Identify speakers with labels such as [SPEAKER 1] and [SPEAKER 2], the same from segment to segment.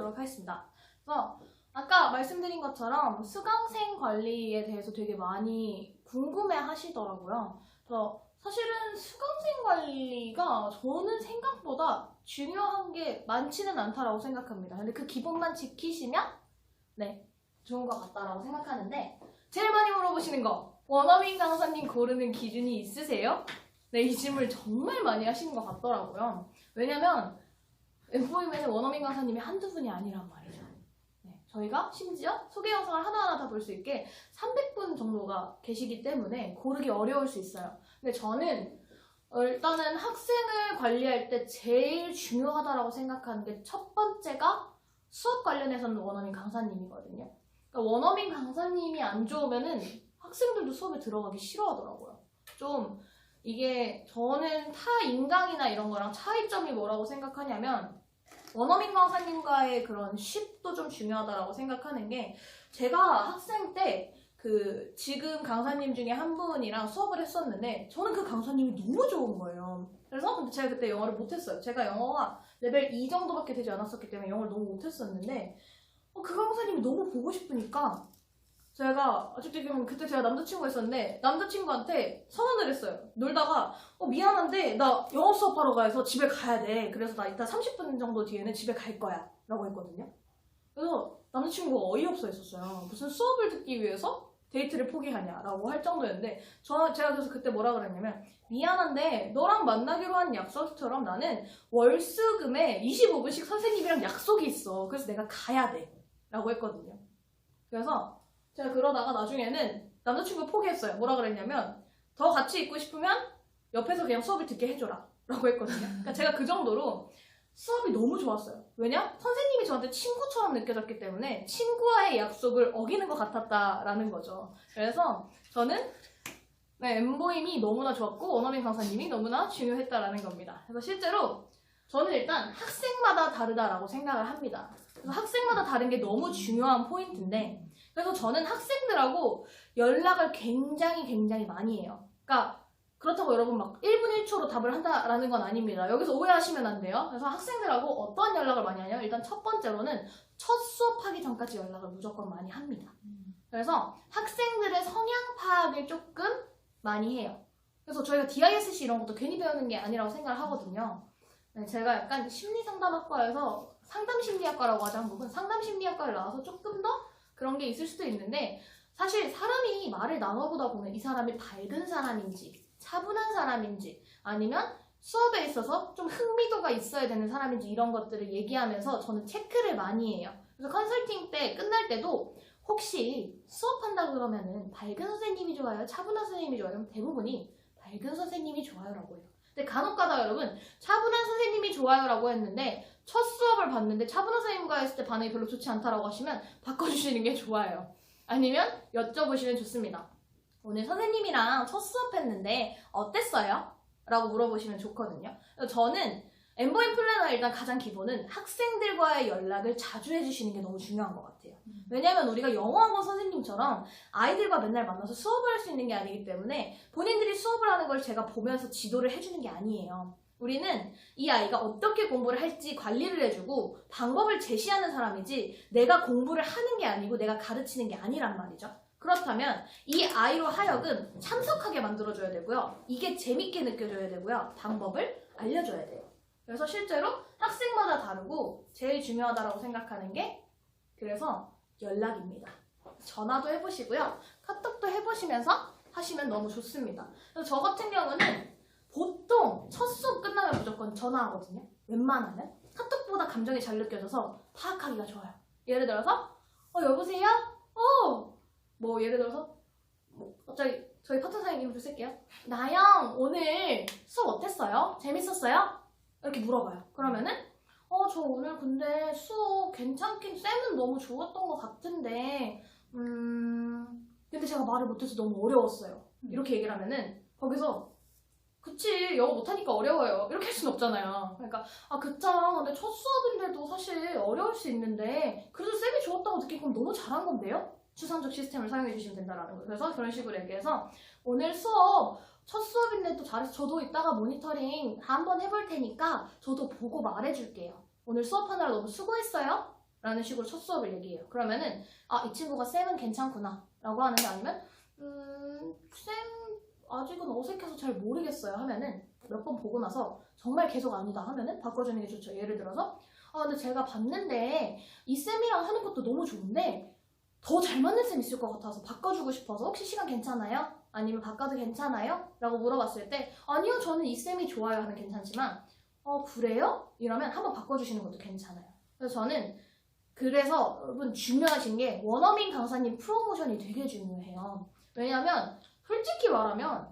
[SPEAKER 1] 해보도록 하겠습니다. 그래서 아까 말씀드린 것처럼 수강생 관리에 대해서 되게 많이 궁금해 하시더라고요. 그래서 사실은 수강생 관리가 저는 생각보다 중요한 게 많지는 않다라고 생각합니다. 근데 그 기본만 지키시면 네, 좋은 것 같다라고 생각하는데, 제일 많이 물어보시는 거, 원어민 강사님 고르는 기준이 있으세요? 네, 이 질문을 정말 많이 하시는 것 같더라고요. 왜냐면 엠포임에는 원어민 강사님이 한두 분이 아니란 말이죠. 네, 저희가 심지어 소개 영상을 하나하나 다 볼 수 있게 300분 정도가 계시기 때문에 고르기 어려울 수 있어요. 근데 저는 일단은 학생을 관리할 때 제일 중요하다고 생각하는 게 첫 번째가 수업 관련해서는 원어민 강사님이거든요. 그러니까 원어민 강사님이 안 좋으면은 학생들도 수업에 들어가기 싫어하더라고요. 좀 이게 저는 타 인강이나 이런 거랑 차이점이 뭐라고 생각하냐면, 원어민 강사님과의 그런 쉽도 좀 중요하다고 생각하는 게, 제가 학생 때 지금 강사님 중에 한 분이랑 수업을 했었는데 저는 그 강사님이 너무 좋은 거예요. 그래서 근데 제가 그때 영어를 못했어요. 제가 영어가 레벨 2 정도밖에 되지 않았었기 때문에 영어를 너무 못했었는데 그 강사님이 너무 보고 싶으니까 제가 아직도 기억나는, 그때 제가 남자친구가 있었는데 남자친구한테 선언을 했어요. 놀다가 미안한데 나 영어 수업하러 가서 집에 가야 돼. 그래서 나 이따 30분 정도 뒤에는 집에 갈 거야 라고 했거든요. 그래서 남자친구가 어이없어 했었어요. 무슨 수업을 듣기 위해서 데이트를 포기하냐라고 할 정도였는데, 제가 그래서 그때 뭐라 그랬냐면, 미안한데 너랑 만나기로 한 약속처럼 나는 월수금에 25분씩 선생님이랑 약속이 있어. 그래서 내가 가야 돼 라고 했거든요. 그래서 제가 그러다가 나중에는 남자친구 포기했어요. 뭐라 그랬냐면, 더 같이 있고 싶으면 옆에서 그냥 수업을 듣게 해줘라 라고 했거든요. 그러니까 제가 그 정도로 수업이 너무 좋았어요. 왜냐? 선생님이 저한테 친구처럼 느껴졌기 때문에 친구와의 약속을 어기는 것 같았다라는 거죠. 그래서 저는 엠보임이 너무나 좋았고 원어민 강사님이 너무나 중요했다라는 겁니다. 그래서 실제로 저는 일단 학생마다 다르다라고 생각을 합니다. 그래서 학생마다 다른 게 너무 중요한 포인트인데, 그래서 저는 학생들하고 연락을 굉장히 많이 해요. 그러니까 그렇다고 여러분 막 1분 1초로 답을 한다라는 건 아닙니다. 여기서 오해하시면 안 돼요. 그래서 학생들하고 어떤 연락을 많이 하냐면, 일단 첫 번째로는 첫 수업하기 전까지 연락을 무조건 많이 합니다. 그래서 학생들의 성향 파악을 조금 많이 해요. 그래서 저희가 DISC 이런 것도 괜히 배우는 게 아니라고 생각을 하거든요. 네, 제가 약간 심리상담학과에서 상담심리학과라고 하죠, 한국은. 상담심리학과를 나와서 조금 더 그런 게 있을 수도 있는데, 사실 사람이 말을 나눠보다 보면 이 사람이 밝은 사람인지 차분한 사람인지 아니면 수업에 있어서 좀 흥미도가 있어야 되는 사람인지 이런 것들을 얘기하면서 저는 체크를 많이 해요. 그래서 컨설팅 때 끝날 때도 혹시 수업한다 그러면은 밝은 선생님이 좋아요? 차분한 선생님이 좋아요? 그럼 대부분이 밝은 선생님이 좋아요 라고 해요. 근데 간혹 가다가 여러분 차분한 선생님이 좋아요 라고 했는데 첫 수업을 봤는데 차분한 선생님과 했을 때 반응이 별로 좋지 않다라고 하시면 바꿔주시는 게 좋아요. 아니면 여쭤보시면 좋습니다. 오늘 선생님이랑 첫 수업했는데 어땠어요? 라고 물어보시면 좋거든요. 저는 엠보임 플래너의 일단 가장 기본은 학생들과의 연락을 자주 해주시는 게 너무 중요한 것 같아요. 왜냐면 우리가 영어학원 선생님처럼 아이들과 맨날 만나서 수업을 할 수 있는 게 아니기 때문에 본인들이 수업을 하는 걸 제가 보면서 지도를 해주는 게 아니에요. 우리는 이 아이가 어떻게 공부를 할지 관리를 해주고 방법을 제시하는 사람이지, 내가 공부를 하는 게 아니고 내가 가르치는 게 아니란 말이죠. 그렇다면 이 아이로 하여금 참석하게 만들어줘야 되고요. 이게 재밌게 느껴져야 되고요. 방법을 알려줘야 돼요. 그래서 실제로 학생마다 다르고 제일 중요하다고 생각하는 게 그래서 연락입니다. 전화도 해보시고요. 카톡도 해보시면서 하시면 너무 좋습니다. 그래서 저 같은 경우는 보통 첫 수업 끝나면 무조건 전화하거든요. 웬만하면. 카톡보다 감정이 잘 느껴져서 파악하기가 좋아요. 예를 들어서 여보세요? 뭐 예를 들어서 갑자기 저희 파트너사님 이름을 쓸게요. 나영 오늘 수업 어땠어요? 재밌었어요? 이렇게 물어봐요. 그러면은 저 오늘 근데 수업 괜찮긴, 쌤은 너무 좋았던 것 같은데 근데 제가 말을 못해서 너무 어려웠어요. 이렇게 얘기를 하면은 거기서 그치 영어 못하니까 어려워요 이렇게 할 순 없잖아요. 그러니까 그쵸 근데 첫 수업인데도 사실 어려울 수 있는데 그래도 쌤이 좋았다고 느끼면 너무 잘한 건데요? 추상적 시스템을 사용해 주시면 된다라는 거예요. 그래서 그런 식으로 얘기해서 오늘 수업 첫 수업인데 또 잘해서 저도 이따가 모니터링 한번 해볼 테니까 저도 보고 말해줄게요. 오늘 수업하느라 너무 수고했어요? 라는 식으로 첫 수업을 얘기해요. 그러면은 이 친구가 쌤은 괜찮구나 라고 하는데, 아니면 쌤 아직은 어색해서 잘 모르겠어요 하면은 몇 번 보고 나서 정말 계속 아니다 하면은 바꿔주는 게 좋죠. 예를 들어서 근데 제가 봤는데 이 쌤이랑 하는 것도 너무 좋은데 더 잘 맞는 쌤 있을 것 같아서 바꿔주고 싶어서 혹시 시간 괜찮아요? 아니면 바꿔도 괜찮아요? 라고 물어봤을 때 아니요, 저는 이 쌤이 좋아요 하면 괜찮지만 그래요? 이러면 한번 바꿔주시는 것도 괜찮아요. 그래서 저는 여러분 중요하신 게 원어민 강사님 프로모션이 되게 중요해요. 왜냐면 솔직히 말하면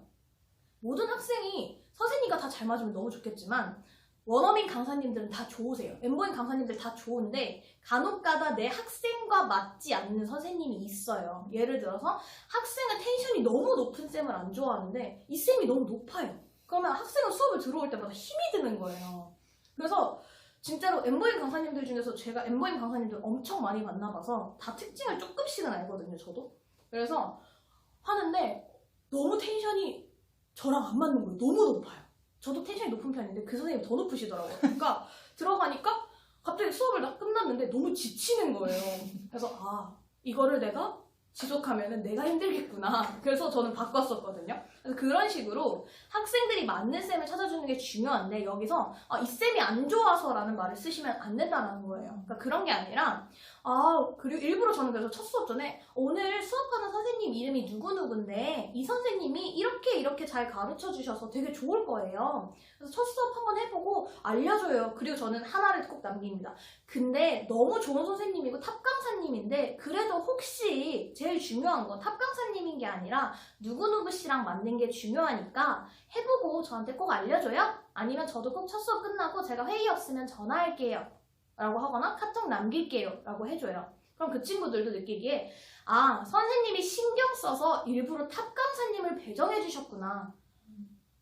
[SPEAKER 1] 모든 학생이 선생님과 다 잘 맞으면 너무 좋겠지만 원어민 강사님들은 다 좋으세요. 엠보잉 강사님들 다 좋은데 간혹가다 내 학생과 맞지 않는 선생님이 있어요. 예를 들어서 학생의 텐션이 너무 높은 쌤을 안 좋아하는데 이 쌤이 너무 높아요. 그러면 학생은 수업을 들어올 때마다 힘이 드는 거예요. 그래서 진짜로 엠보잉 강사님들 중에서 제가 엠보잉 강사님들 엄청 많이 만나봐서 다 특징을 조금씩은 알거든요, 저도. 그래서 하는데 너무 텐션이 저랑 안 맞는 거예요. 너무 높아요. 저도 텐션이 높은 편인데 그 선생님이 더 높으시더라고요. 그러니까 들어가니까 갑자기 수업을 다 끝났는데 너무 지치는 거예요. 그래서 이거를 내가 지속하면은 내가 힘들겠구나. 그래서 저는 바꿨었거든요. 그래서 그런 식으로 학생들이 맞는 쌤을 찾아주는 게 중요한데 여기서 이 쌤이 안 좋아서라는 말을 쓰시면 안 된다는 거예요. 그러니까 그런 게 아니라 그리고 일부러 저는 그래서 첫 수업 전에 오늘 수업하는 선생님 이름이 누구누구인데 이 선생님이 이렇게 잘 가르쳐 주셔서 되게 좋을 거예요. 그래서 첫 수업 한번 해보고 알려줘요. 그리고 저는 하나를 꼭 남깁니다. 근데 너무 좋은 선생님이고 탑 강사님인데 그래도 혹시 제일 중요한 건 탑 강사님인 게 아니라 누구누구 씨랑 맞는 게 중요하니까 해보고 저한테 꼭 알려줘요? 아니면 저도 꼭 첫 수업 끝나고 제가 회의 없으면 전화할게요 라고 하거나 카톡 남길게요 라고 해줘요. 그럼 그 친구들도 느끼기에 선생님이 신경 써서 일부러 탑 강사님을 배정해 주셨구나.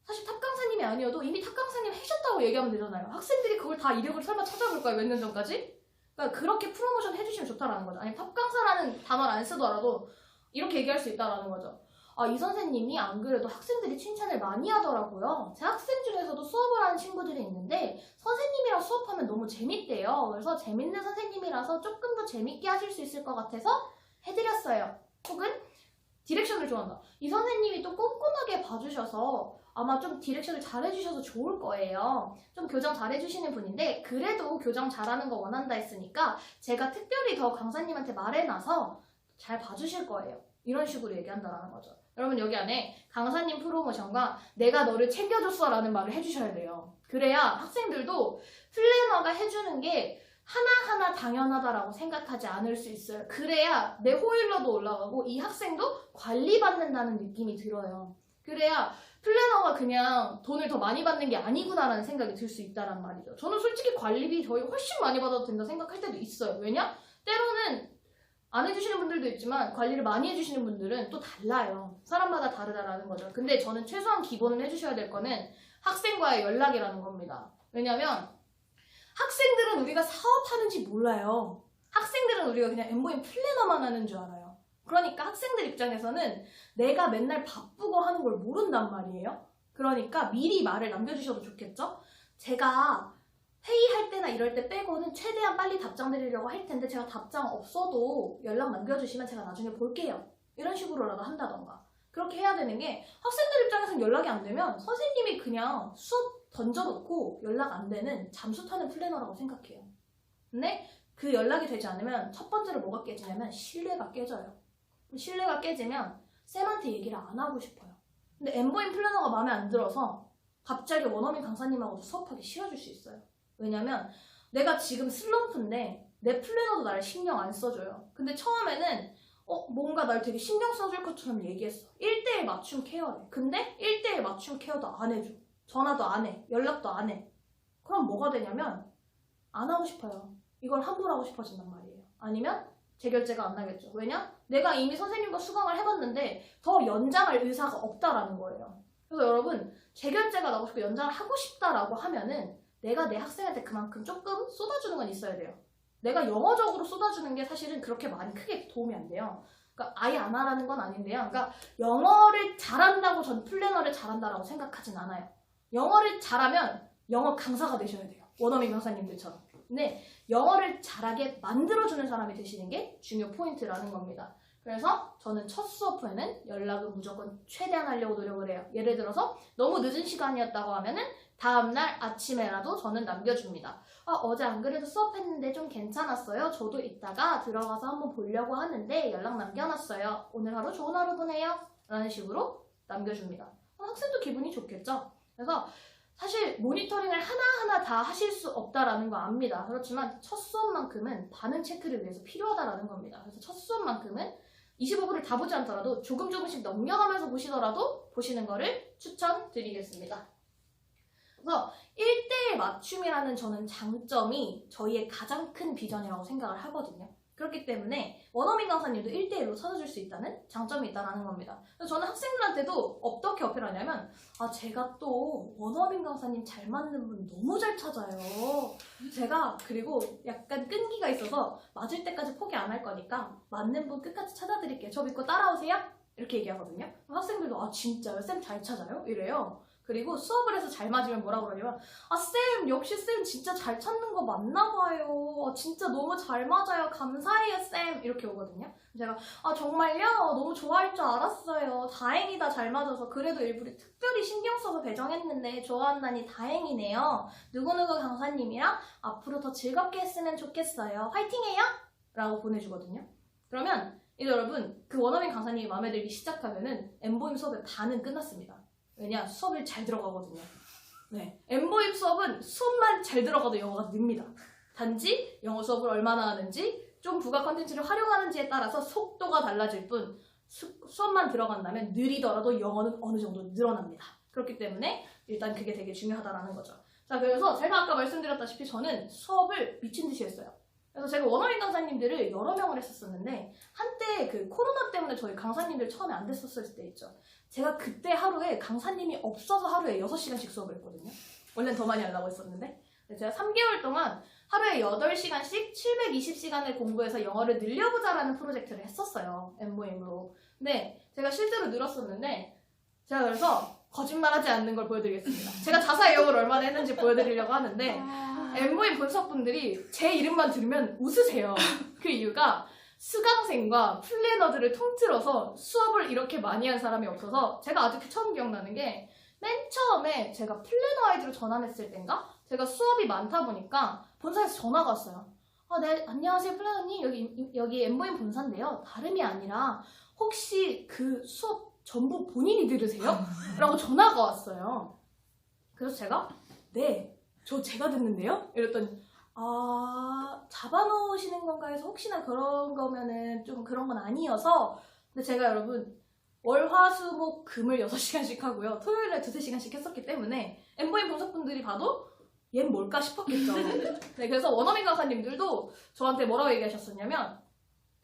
[SPEAKER 1] 사실 탑 강사님이 아니어도 이미 탑 강사님 하셨다고 얘기하면 되잖아요. 학생들이 그걸 다 이력을 설마 찾아볼까요? 몇 년 전까지? 그러니까 그렇게 프로모션 해주시면 좋다라는 거죠. 아니 탑 강사라는 단어를 안 쓰더라도 이렇게 얘기할 수 있다라는 거죠. 이 선생님이 안 그래도 학생들이 칭찬을 많이 하더라고요. 제 학생 중에서도 수업을 하는 친구들이 있는데 선생님이랑 수업하면 너무 재밌대요. 그래서 재밌는 선생님이라서 조금 더 재밌게 하실 수 있을 것 같아서 해드렸어요. 혹은 디렉션을 좋아한다. 이 선생님이 또 꼼꼼하게 봐주셔서 아마 좀 디렉션을 잘해주셔서 좋을 거예요. 좀 교정 잘해주시는 분인데 그래도 교정 잘하는 거 원한다 했으니까 제가 특별히 더 강사님한테 말해놔서 잘 봐주실 거예요. 이런 식으로 얘기한다는 거죠. 여러분 여기 안에 강사님 프로모션과 내가 너를 챙겨줬어 라는 말을 해주셔야 돼요. 그래야 학생들도 플래너가 해주는 게 하나하나 당연하다라고 생각하지 않을 수 있어요. 그래야 내 호일러도 올라가고 이 학생도 관리받는다는 느낌이 들어요. 그래야 플래너가 그냥 돈을 더 많이 받는 게 아니구나라는 생각이 들 수 있다란 말이죠. 저는 솔직히 관리비 저희 훨씬 많이 받아도 된다 생각할 때도 있어요. 왜냐? 때로는 안 해주시는 분들도 있지만 관리를 많이 해주시는 분들은 또 달라요. 사람마다 다르다라는 거죠. 근데 저는 최소한 기본을 해주셔야 될 거는 학생과의 연락이라는 겁니다. 왜냐면 학생들은 우리가 사업하는지 몰라요. 학생들은 우리가 그냥 엠보잉 플래너만 하는 줄 알아요. 그러니까 학생들 입장에서는 내가 맨날 바쁘고 하는 걸 모른단 말이에요. 그러니까 미리 말을 남겨주셔도 좋겠죠? 제가 회의할 때나 이럴 때 빼고는 최대한 빨리 답장 드리려고 할 텐데 제가 답장 없어도 연락 남겨주시면 제가 나중에 볼게요. 이런 식으로라도 한다던가. 그렇게 해야 되는 게 학생들 입장에서는 연락이 안 되면 선생님이 그냥 수업 던져놓고 연락 안 되는 잠수 타는 플래너라고 생각해요. 근데 그 연락이 되지 않으면 첫 번째로 뭐가 깨지냐면 신뢰가 깨져요. 신뢰가 깨지면 쌤한테 얘기를 안 하고 싶어요. 근데 엠보잉 플래너가 마음에 안 들어서 갑자기 원어민 강사님하고도 수업하기 싫어질 수 있어요. 왜냐면 내가 지금 슬럼프인데 내 플래너도 나를 신경 안 써줘요. 근데 처음에는 뭔가 날 되게 신경 써줄 것처럼 얘기했어. 1:1 맞춤 케어래. 근데 1:1 맞춤 케어도 안 해줘. 전화도 안 해. 연락도 안 해. 그럼 뭐가 되냐면 안 하고 싶어요. 이걸 함부로 하고 싶어진단 말이에요. 아니면 재결제가 안 나겠죠. 왜냐? 내가 이미 선생님과 수강을 해봤는데 더 연장할 의사가 없다라는 거예요. 그래서 여러분 재결제가 나고 싶고 연장을 하고 싶다라고 하면은 내가 내 학생한테 그만큼 조금 쏟아주는 건 있어야 돼요. 내가 영어적으로 쏟아주는 게 사실은 그렇게 많이 크게 도움이 안 돼요. 그러니까 아예 안 하라는 건 아닌데요. 그러니까 영어를 잘한다고 전 플래너를 잘한다라고 생각하진 않아요. 영어를 잘하면 영어 강사가 되셔야 돼요. 원어민 강사님들처럼. 근데 영어를 잘하게 만들어주는 사람이 되시는 게 중요 포인트라는 겁니다. 그래서 저는 첫 수업 후에는 연락을 무조건 최대한 하려고 노력을 해요. 예를 들어서 너무 늦은 시간이었다고 하면은 다음날 아침에라도 저는 남겨줍니다. 어제 안 그래도 수업했는데 좀 괜찮았어요. 저도 이따가 들어가서 한번 보려고 하는데 연락 남겨놨어요. 오늘 하루 좋은 하루 보내요. 라는 식으로 남겨줍니다. 학생도 기분이 좋겠죠? 그래서 사실 모니터링을 하나하나 다 하실 수 없다라는 거 압니다. 그렇지만 첫 수업만큼은 반응 체크를 위해서 필요하다라는 겁니다. 그래서 첫 수업만큼은 25분을 다 보지 않더라도 조금씩 넘겨가면서 보시더라도 보시는 거를 추천드리겠습니다. 그래서 1대1 맞춤이라는 저는 장점이 저희의 가장 큰 비전이라고 생각을 하거든요. 그렇기 때문에 원어민 강사님도 1대1로 찾아줄 수 있다는 장점이 있다는 겁니다. 그래서 저는 학생들한테도 어떻게 어필하냐면 제가 또 원어민 강사님 잘 맞는 분 너무 잘 찾아요. 제가 그리고 약간 끈기가 있어서 맞을 때까지 포기 안 할 거니까 맞는 분 끝까지 찾아드릴게요. 저 믿고 따라오세요. 이렇게 얘기하거든요. 진짜요? 쌤 잘 찾아요? 이래요. 그리고 수업을 해서 잘 맞으면 뭐라고 그러냐면 쌤 역시 쌤 진짜 잘 찾는 거 맞나 봐요. 진짜 너무 잘 맞아요. 감사해요 쌤. 이렇게 오거든요. 제가 정말요? 너무 좋아할 줄 알았어요. 다행이다 잘 맞아서. 그래도 일부러 특별히 신경 써서 배정했는데 좋아한다니 다행이네요. 누구누구 강사님이랑 앞으로 더 즐겁게 했으면 좋겠어요. 화이팅해요! 라고 보내주거든요. 그러면 이제 여러분 그 원어민 강사님이 마음에 들기 시작하면은 엠보임 수업의 반은 끝났습니다. 왜냐? 수업을 잘 들어가거든요. 네, 엠보임 수업은 수업만 잘 들어가도 영어가 늡니다. 단지 영어 수업을 얼마나 하는지 좀 부가 컨텐츠를 활용하는지에 따라서 속도가 달라질 뿐 수업만 들어간다면 느리더라도 영어는 어느 정도 늘어납니다. 그렇기 때문에 일단 그게 되게 중요하다라는 거죠. 자, 그래서 제가 아까 말씀드렸다시피 저는 수업을 미친 듯이 했어요. 그래서 제가 원어민 강사님들을 여러 명을 했었었는데 한때 그 코로나 때문에 저희 강사님들 처음에 안 됐었을 때 있죠. 제가 그때 하루에 강사님이 없어서 하루에 6시간씩 수업을 했거든요. 원래는 더 많이 하려고 했었는데 제가 3개월 동안 하루에 8시간씩 720시간을 공부해서 영어를 늘려보자라는 프로젝트를 했었어요. 엠보임으로. 근데 제가 실제로 늘었었는데 제가 그래서 거짓말하지 않는 걸 보여드리겠습니다. 제가 자사의 영어를 얼마나 했는지 보여드리려고 하는데 엠보임 분석분들이 제 이름만 들으면 웃으세요. 그 이유가 수강생과 플래너들을 통틀어서 수업을 이렇게 많이 한 사람이 없어서 제가 아직도 처음 기억나는 게 맨 처음에 제가 플래너 아이디로 전환했을 땐가? 제가 수업이 많다 보니까 본사에서 전화가 왔어요. 네, 안녕하세요 플래너님. 여기 엠보임 본사인데요. 다름이 아니라 혹시 그 수업 전부 본인이 들으세요? 라고 전화가 왔어요. 그래서 제가 네, 제가 듣는데요? 이랬더니 잡아놓으시는 건가 해서 혹시나 그런 거면은 좀 그런 건 아니어서. 근데 제가 여러분 월, 화, 수, 목, 금을 6시간씩 하고요. 토요일에 2-3시간씩 했었기 때문에 엠보임 분석분들이 봐도 얜 뭘까 싶었겠죠. 네, 그래서 원어민 강사님들도 저한테 뭐라고 얘기하셨었냐면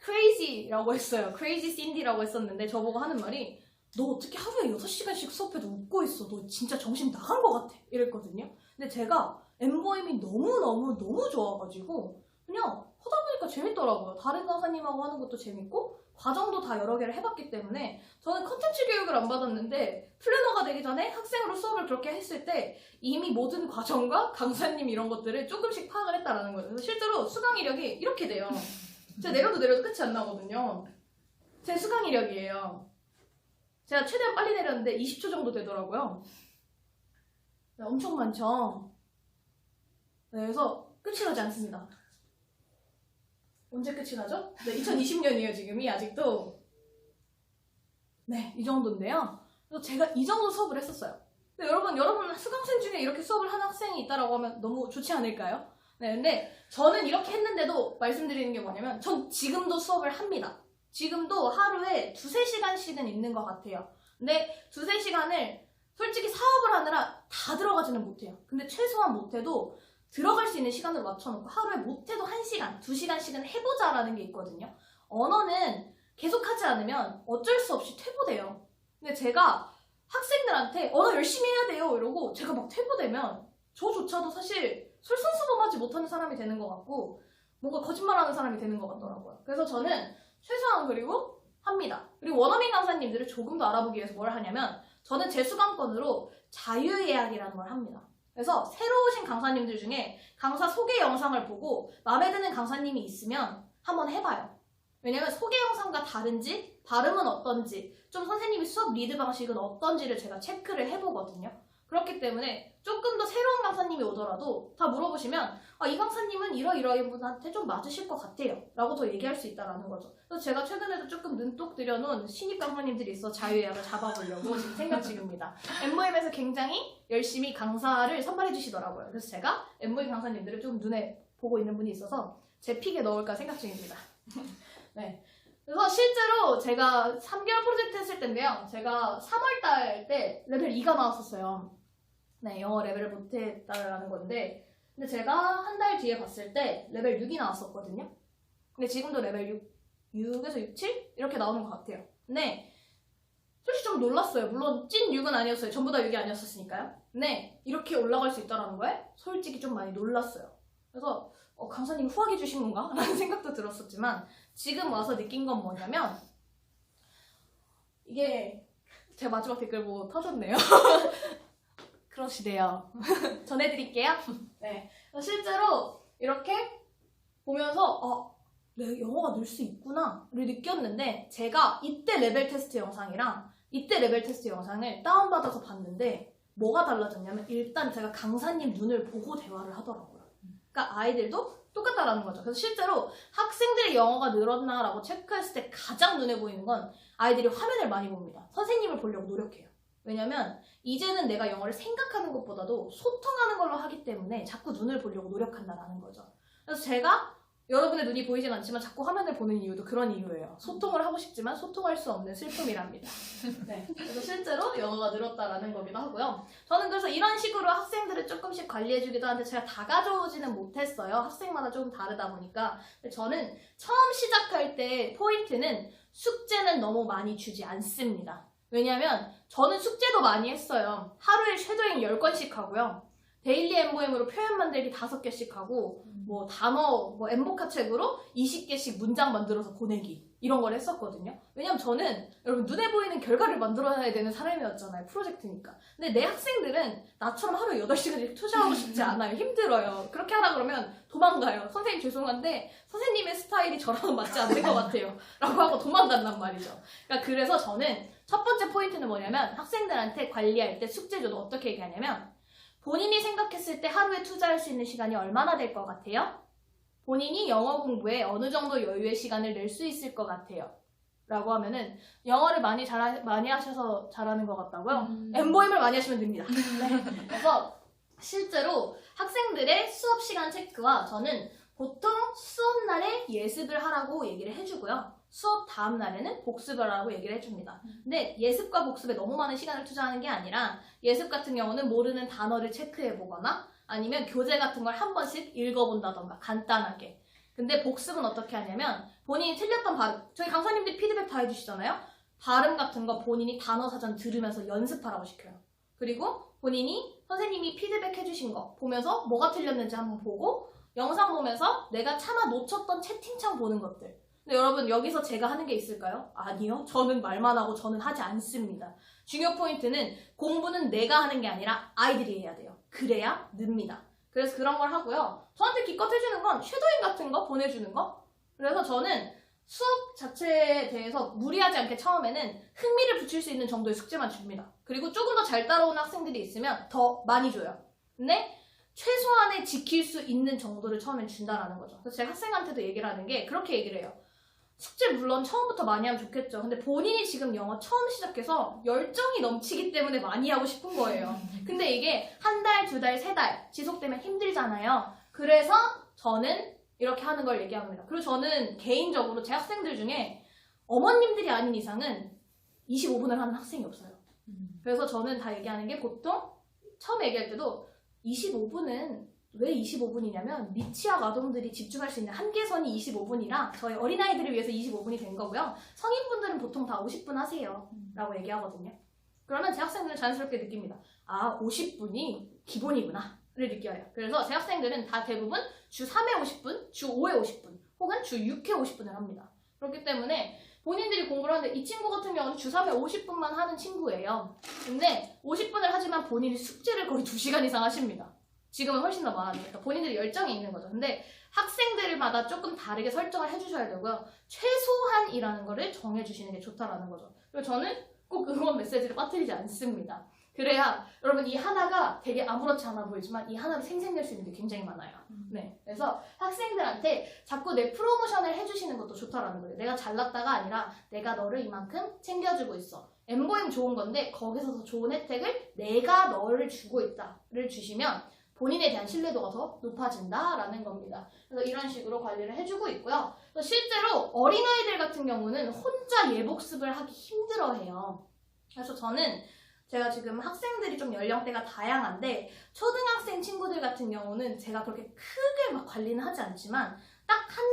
[SPEAKER 1] crazy라고 했어요. crazy Cindy라고 했었는데 저보고 하는 말이 너 어떻게 하루에 6시간씩 수업해도 웃고 있어. 너 진짜 정신 나간 것 같아. 이랬거든요. 근데 제가 엠보임이 너무 좋아가지고 그냥 하다 보니까 재밌더라고요. 다른 강사님하고 하는 것도 재밌고 과정도 다 여러 개를 해봤기 때문에 저는 컨텐츠 교육을 안 받았는데 플래너가 되기 전에 학생으로 수업을 그렇게 했을 때 이미 모든 과정과 강사님 이런 것들을 조금씩 파악을 했다라는 거예요. 그래서 실제로 수강 이력이 이렇게 돼요. 제가 내려도 끝이 안 나거든요. 제 수강 이력이에요. 제가 최대한 빨리 내렸는데 20초 정도 되더라고요. 네, 엄청 많죠? 네, 그래서 끝이 나지 않습니다. 언제 끝이 나죠? 네, 2020년이에요, 지금이 아직도. 네, 이 정도인데요. 그래서 제가 이 정도 수업을 했었어요. 근데 여러분 수강생 중에 이렇게 수업을 하는 학생이 있다라고 하면 너무 좋지 않을까요? 네, 근데 저는 이렇게 했는데도 말씀드리는 게 뭐냐면 전 지금도 수업을 합니다. 지금도 하루에 2-3시간씩은 있는 것 같아요. 근데 2-3시간을 솔직히 사업을 하느라 다 들어가지는 못해요. 근데 최소한 못해도 들어갈 수 있는 시간을 맞춰놓고 하루에 못해도 1시간, 2시간씩은 해보자라는 게 있거든요. 언어는 계속 하지 않으면 어쩔 수 없이 퇴보돼요. 근데 제가 학생들한테 언어 열심히 해야 돼요 이러고 제가 막 퇴보되면 저조차도 사실 솔선수범하지 못하는 사람이 되는 것 같고 뭔가 거짓말하는 사람이 되는 것 같더라고요. 그래서 저는 최소한 그리고 합니다. 그리고 원어민 강사님들을 조금 더 알아보기 위해서 뭘 하냐면 저는 제 수강권으로 자유예약이라는 걸 합니다. 그래서 새로 오신 강사님들 중에 강사 소개 영상을 보고 마음에 드는 강사님이 있으면 한번 해봐요. 왜냐면 소개 영상과 다른지, 발음은 어떤지, 좀 선생님이 수업 리드 방식은 어떤지를 제가 체크를 해보거든요. 그렇기 때문에 조금 더 새로운 강사님이 오더라도 다 물어보시면 이 강사님은 이러이러한 분한테 좀 맞으실 것 같아요 라고 더 얘기할 수 있다는 거죠. 그래서 제가 최근에도 조금 눈독 들여놓은 신입 강사님들이 있어 자유예약을 잡아보려고 지금 생각 중입니다. MOM에서 굉장히 열심히 강사를 선발해 주시더라고요. 그래서 제가 MOM 강사님들을 좀 눈에 보고 있는 분이 있어서 제 픽에 넣을까 생각 중입니다. 네. 그래서 실제로 제가 3개월 프로젝트 했을 텐데요. 제가 3월달 때 레벨 2가 나왔었어요. 네, 영어 레벨을 못했다라는 건데, 근데 제가 한 달 뒤에 봤을 때 레벨 6이 나왔었거든요. 근데 지금도 레벨 6에서 6, 7? 이렇게 나오는 것 같아요. 근데 솔직히 좀 놀랐어요. 물론 찐 6은 아니었어요. 전부 다 6이 아니었으니까요. 근데 이렇게 올라갈 수 있다는 거에 솔직히 좀 많이 놀랐어요. 그래서 강사님 후하게 주신 건가? 라는 생각도 들었었지만 지금 와서 느낀 건 뭐냐면 이게 제 마지막 댓글 보고 터졌네요. 그러시대요. 전해드릴게요. 네, 실제로 이렇게 보면서 내 영어가 늘 수 있구나를 느꼈는데 제가 이때 레벨 테스트 영상이랑 이때 레벨 테스트 영상을 다운받아서 봤는데 뭐가 달라졌냐면 일단 제가 강사님 눈을 보고 대화를 하더라고요. 그러니까 아이들도 똑같다라는 거죠. 그래서 실제로 학생들의 영어가 늘었나라고 체크했을 때 가장 눈에 보이는 건 아이들이 화면을 많이 봅니다. 선생님을 보려고 노력해요. 왜냐면 이제는 내가 영어를 생각하는 것보다도 소통하는 걸로 하기 때문에 자꾸 눈을 보려고 노력한다라는 거죠. 그래서 제가 여러분의 눈이 보이진 않지만 자꾸 화면을 보는 이유도 그런 이유예요. 소통을 하고 싶지만 소통할 수 없는 슬픔이랍니다. 네, 그래서 실제로 영어가 늘었다라는 거기도 하고요. 저는 그래서 이런 식으로 학생들을 조금씩 관리해주기도 하는데 제가 다 가져오지는 못했어요. 학생마다 조금 다르다 보니까. 저는 처음 시작할 때 포인트는 숙제는 너무 많이 주지 않습니다. 왜냐면 저는 숙제도 많이 했어요. 하루에 쉐도잉 10건씩 하고요. 데일리 MOM으로 표현 만들기 5개씩 하고 뭐 단어, 엠보카 책으로 20개씩 문장 만들어서 보내기 이런 걸 했었거든요. 왜냐면 저는 여러분 눈에 보이는 결과를 만들어야 되는 사람이었잖아요. 프로젝트니까. 근데 내 학생들은 나처럼 하루에 8시간씩 투자하고 싶지 않아요. 힘들어요. 그렇게 하라 그러면 도망가요. 선생님 죄송한데 선생님의 스타일이 저랑은 맞지 않는 것 같아요. 라고 하고 도망간단 말이죠. 그러니까 그래서 저는 첫 번째 포인트는 뭐냐면 학생들한테 관리할 때 숙제조도 어떻게 얘기하냐면 본인이 생각했을 때 하루에 투자할 수 있는 시간이 얼마나 될 것 같아요? 본인이 영어 공부에 어느 정도 여유의 시간을 낼 수 있을 것 같아요. 라고 하면은 영어를 많이 하셔서 잘하는 것 같다고요? MOM을 많이 하시면 됩니다. 네. 그래서 실제로 학생들의 수업 시간 체크와 저는 보통 수업 날에 예습을 하라고 얘기를 해주고요. 수업 다음 날에는 복습을 하라고 얘기를 해줍니다. 근데 예습과 복습에 너무 많은 시간을 투자하는 게 아니라 예습 같은 경우는 모르는 단어를 체크해보거나 아니면 교재 같은 걸 한 번씩 읽어본다던가 간단하게. 근데 복습은 어떻게 하냐면 본인이 틀렸던 발음, 저희 강사님들이 피드백 다 해주시잖아요. 발음 같은 거 본인이 단어 사전 들으면서 연습하라고 시켜요. 그리고 본인이 선생님이 피드백 해주신 거 보면서 뭐가 틀렸는지 한번 보고 영상 보면서 내가 차마 놓쳤던 채팅창 보는 것들. 근데 여러분 여기서 제가 하는 게 있을까요? 아니요. 저는 말만 하고 저는 하지 않습니다. 중요 포인트는 공부는 내가 하는 게 아니라 아이들이 해야 돼요. 그래야 늡니다. 그래서 그런 걸 하고요. 저한테 기껏 해주는 건 쉐도잉 같은 거 보내주는 거. 그래서 저는 수업 자체에 대해서 무리하지 않게 처음에는 흥미를 붙일 수 있는 정도의 숙제만 줍니다. 그리고 조금 더 잘 따라오는 학생들이 있으면 더 많이 줘요. 근데 최소한의 지킬 수 있는 정도를 처음엔 준다라는 거죠. 그래서 제가 학생한테도 얘기를 하는 게 그렇게 얘기를 해요. 숙제 물론 처음부터 많이 하면 좋겠죠. 근데 본인이 지금 영어 처음 시작해서 열정이 넘치기 때문에 많이 하고 싶은 거예요. 근데 이게 한 달, 2달, 3달 지속되면 힘들잖아요. 그래서 저는 이렇게 하는 걸 얘기합니다. 그리고 저는 개인적으로 제 학생들 중에 어머님들이 아닌 이상은 25분을 하는 학생이 없어요. 그래서 저는 다 얘기하는 게 보통 처음 얘기할 때도 25분은 왜 25분이냐면 미취학 아동들이 집중할 수 있는 한계선이 25분이라 저희 어린아이들을 위해서 25분이 된 거고요. 성인분들은 보통 다 50분 하세요 라고 얘기하거든요. 그러면 제 학생들은 자연스럽게 느낍니다. 아 50분이 기본이구나 를 느껴요. 그래서 제 학생들은 다 대부분 주 3회 50분, 주 5회 50분 혹은 주 6회 50분을 합니다. 그렇기 때문에 본인들이 공부를 하는데 이 친구 같은 경우는 주3에 50분만 하는 친구예요. 근데 50분을 하지만 본인이 숙제를 거의 2시간 이상 하십니다. 지금은 훨씬 더 많으니까 본인들이 열정이 있는 거죠. 근데 학생들마다 조금 다르게 설정을 해주셔야 되고요. 최소한이라는 거를 정해주시는 게 좋다라는 거죠. 그리고 저는 꼭 응원 메시지를 빠뜨리지 않습니다. 그래야 여러분 이 하나가 되게 아무렇지 않아 보이지만 이 하나를 생생낼 수 있는 게 굉장히 많아요. 네, 그래서 학생들한테 자꾸 내 프로모션을 해주시는 것도 좋다라는 거예요. 내가 잘났다가 아니라 내가 너를 이만큼 챙겨주고 있어. 엠보임 좋은 건데 거기서 더 좋은 혜택을 내가 너를 주고 있다를 주시면 본인에 대한 신뢰도가 더 높아진다라는 겁니다. 그래서 이런 식으로 관리를 해주고 있고요. 실제로 어린아이들 같은 경우는 혼자 예복습을 하기 힘들어해요. 그래서 저는 제가 지금 학생들이 좀 연령대가 다양한데 초등학생 친구들 같은 경우는 제가 그렇게 크게 막 관리는 하지 않지만 딱 한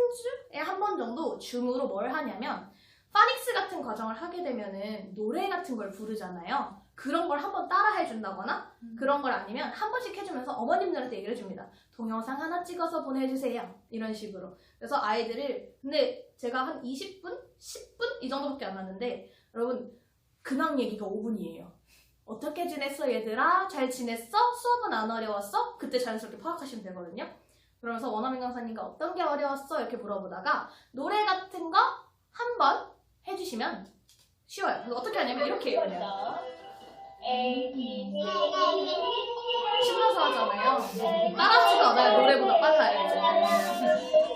[SPEAKER 1] 주에 한 번 정도 줌으로 뭘 하냐면 파닉스 같은 과정을 하게 되면은 노래 같은 걸 부르잖아요. 그런 걸 한번 따라 해준다거나 그런 걸 아니면 한 번씩 해주면서 어머님들한테 얘기를 해줍니다. 동영상 하나 찍어서 보내주세요. 이런 식으로. 그래서 아이들을 근데 제가 한 20분? 10분? 이 정도밖에 안 왔는데 여러분 근황 얘기가 5분이에요. 어떻게 지냈어 얘들아? 잘 지냈어? 수업은 안 어려웠어? 그때 자연스럽게 파악하시면 되거든요. 그러면서 원어민 강사님과 어떤 게 어려웠어? 이렇게 물어보다가 노래 같은 거 한번 해주시면 쉬워요. 그래서 어떻게 하냐면 이렇게 해요. 그냥. 신나서 하잖아요. 따라하지도 않아요. 노래보다 빨라요. 이제.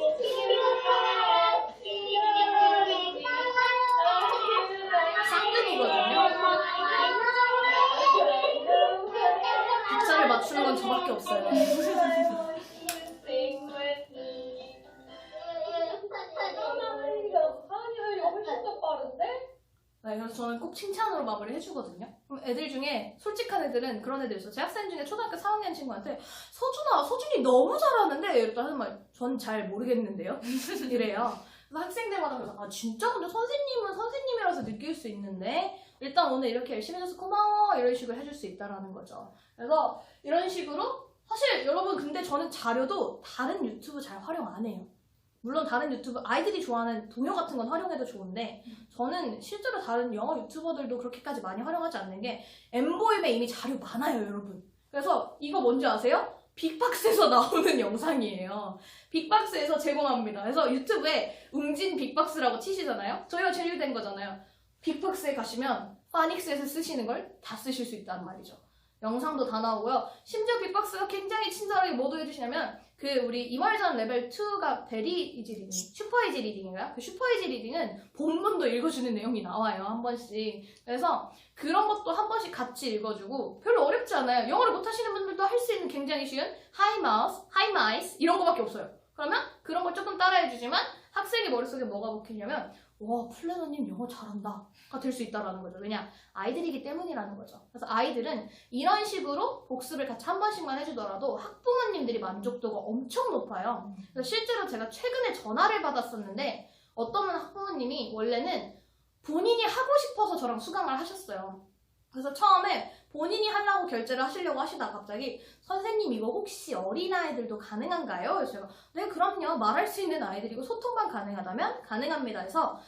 [SPEAKER 1] 쌍둥이거든요. 박자를 맞추는 건 저밖에 없어요. 네, 그래서 저는 꼭 칭찬으로 마무리를 해주거든요. 그럼 애들 중에 솔직한 애들은 그런 애들 있어요. 제 학생 중에 초등학교 4학년 친구한테 서준이 너무 잘하는데 이랬다 하는 말 전 잘 모르겠는데요? 이래요. 그래서 학생들마다 그래서 아 진짜? 근데 선생님은 선생님이라서 느낄 수 있는데 일단 오늘 이렇게 열심히 해줘서 고마워 이런 식으로 해줄 수 있다라는 거죠. 그래서 이런 식으로 사실 여러분 근데 저는 자료도 다른 유튜브 잘 활용 안 해요. 물론 다른 유튜브 아이들이 좋아하는 동요 같은 건 활용해도 좋은데 저는 실제로 다른 영어 유튜버들도 그렇게까지 많이 활용하지 않는 게 엠보임에 이미 자료 많아요 여러분. 그래서 이거 뭔지 아세요? 빅박스에서 나오는 영상이에요. 빅박스에서 제공합니다. 그래서 유튜브에 웅진 빅박스라고 치시잖아요. 저희가 제휴된 거잖아요. 빅박스에 가시면 파닉스에서 쓰시는 걸 다 쓰실 수 있다는 말이죠. 영상도 다 나오고요. 심지어 빅박스가 굉장히 친절하게 뭐도 해주시냐면 그 우리 이월전 레벨 2가 베리 이지 리딩, 슈퍼 이지 리딩인가요? 그 슈퍼 이지 리딩은 본문도 읽어주는 내용이 나와요. 한 번씩. 그래서 그런 것도 한 번씩 같이 읽어주고 별로 어렵지 않아요. 영어를 못하시는 분들도 할 수 있는 굉장히 쉬운 하이 마우스, 하이 마이스 이런 거밖에 없어요. 그러면 그런 걸 조금 따라해주지만 학생의 머릿속에 뭐가 먹히냐면 와 플래너님 영어 잘한다 가 될 수 있다는 거죠. 왜냐? 아이들이기 때문이라는 거죠. 그래서 아이들은 이런 식으로 복습을 같이 한 번씩만 해주더라도 학부모님들이 만족도가 엄청 높아요. 그래서 실제로 제가 최근에 전화를 받았었는데 어떤 학부모님이 원래는 본인이 하고 싶어서 저랑 수강을 하셨어요. 그래서 처음에 본인이 하려고 결제를 하시려고 하시다가 갑자기 선생님 이거 혹시 어린아이들도 가능한가요? 그래서 제가 네 그럼요. 말할 수 있는 아이들이고 소통만 가능하다면 가능합니다 해서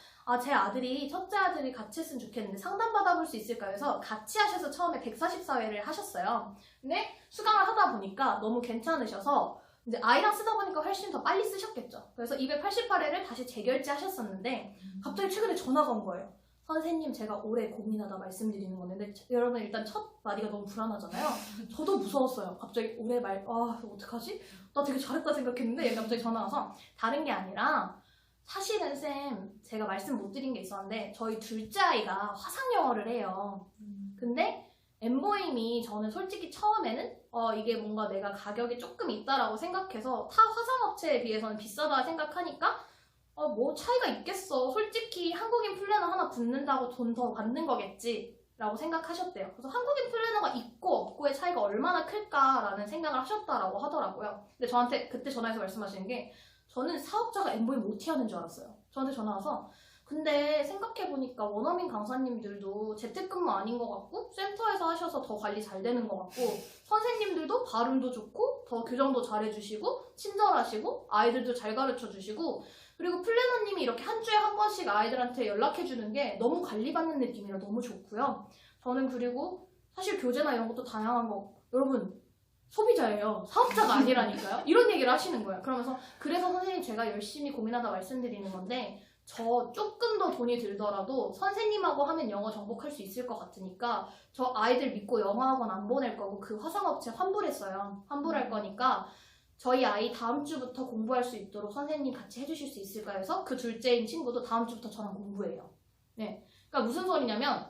[SPEAKER 1] 제 아들이 첫째 아들이 같이 했으면 좋겠는데 상담 받아볼 수 있을까요? 해서 같이 하셔서 처음에 144회를 하셨어요. 근데 수강을 하다 보니까 너무 괜찮으셔서 이제 아이랑 쓰다 보니까 훨씬 더 빨리 쓰셨겠죠. 그래서 288회를 다시 재결제하셨었는데 갑자기 최근에 전화가 온 거예요. 선생님 제가 오래 고민하다 말씀드리는 건데 여러분 일단 첫 마디가 너무 불안하잖아요. 저도 무서웠어요. 갑자기 올해 어떡하지? 나 되게 잘했다 생각했는데 갑자기 전화 와서 다른 게 아니라 사실은 쌤 제가 말씀 못 드린 게 있었는데 저희 둘째 아이가 화상 영어를 해요. 근데 엠보임이 저는 솔직히 처음에는 이게 뭔가 내가 가격이 조금 있다라고 생각해서 타 화상업체에 비해서는 비싸다 생각하니까 뭐 차이가 있겠어. 솔직히 한국인 플래너 하나 붙는다고 돈 더 받는 거겠지 라고 생각하셨대요. 그래서 한국인 플래너가 있고 없고의 차이가 얼마나 클까라는 생각을 하셨다라고 하더라고요. 근데 저한테 그때 전화해서 말씀하시는 게 저는 사업자가 엠보임 OT 하는 줄 알았어요. 저한테 전화 와서 근데 생각해보니까 원어민 강사님들도 재택근무 아닌 것 같고 센터에서 하셔서 더 관리 잘 되는 것 같고 선생님들도 발음도 좋고 더 교정도 잘해주시고 친절하시고 아이들도 잘 가르쳐주시고 그리고 플래너님이 이렇게 한 주에 한 번씩 아이들한테 연락해주는 게 너무 관리받는 느낌이라 너무 좋고요. 저는 그리고 사실 교재나 이런 것도 다양한 거, 여러분 소비자예요. 사업자가 아니라니까요. 이런 얘기를 하시는 거예요. 그러면서 그래서 선생님 제가 열심히 고민하다 말씀드리는 건데 저 조금 더 돈이 들더라도 선생님하고 하면 영어 정복할 수 있을 것 같으니까 저 아이들 믿고 영어학원 안 보낼 거고 그 화상업체 환불했어요. 환불할 거니까 저희 아이 다음 주부터 공부할 수 있도록 선생님 같이 해주실 수 있을까요? 해서 그 둘째인 친구도 다음 주부터 저랑 공부해요. 네. 그러니까 무슨 소리냐면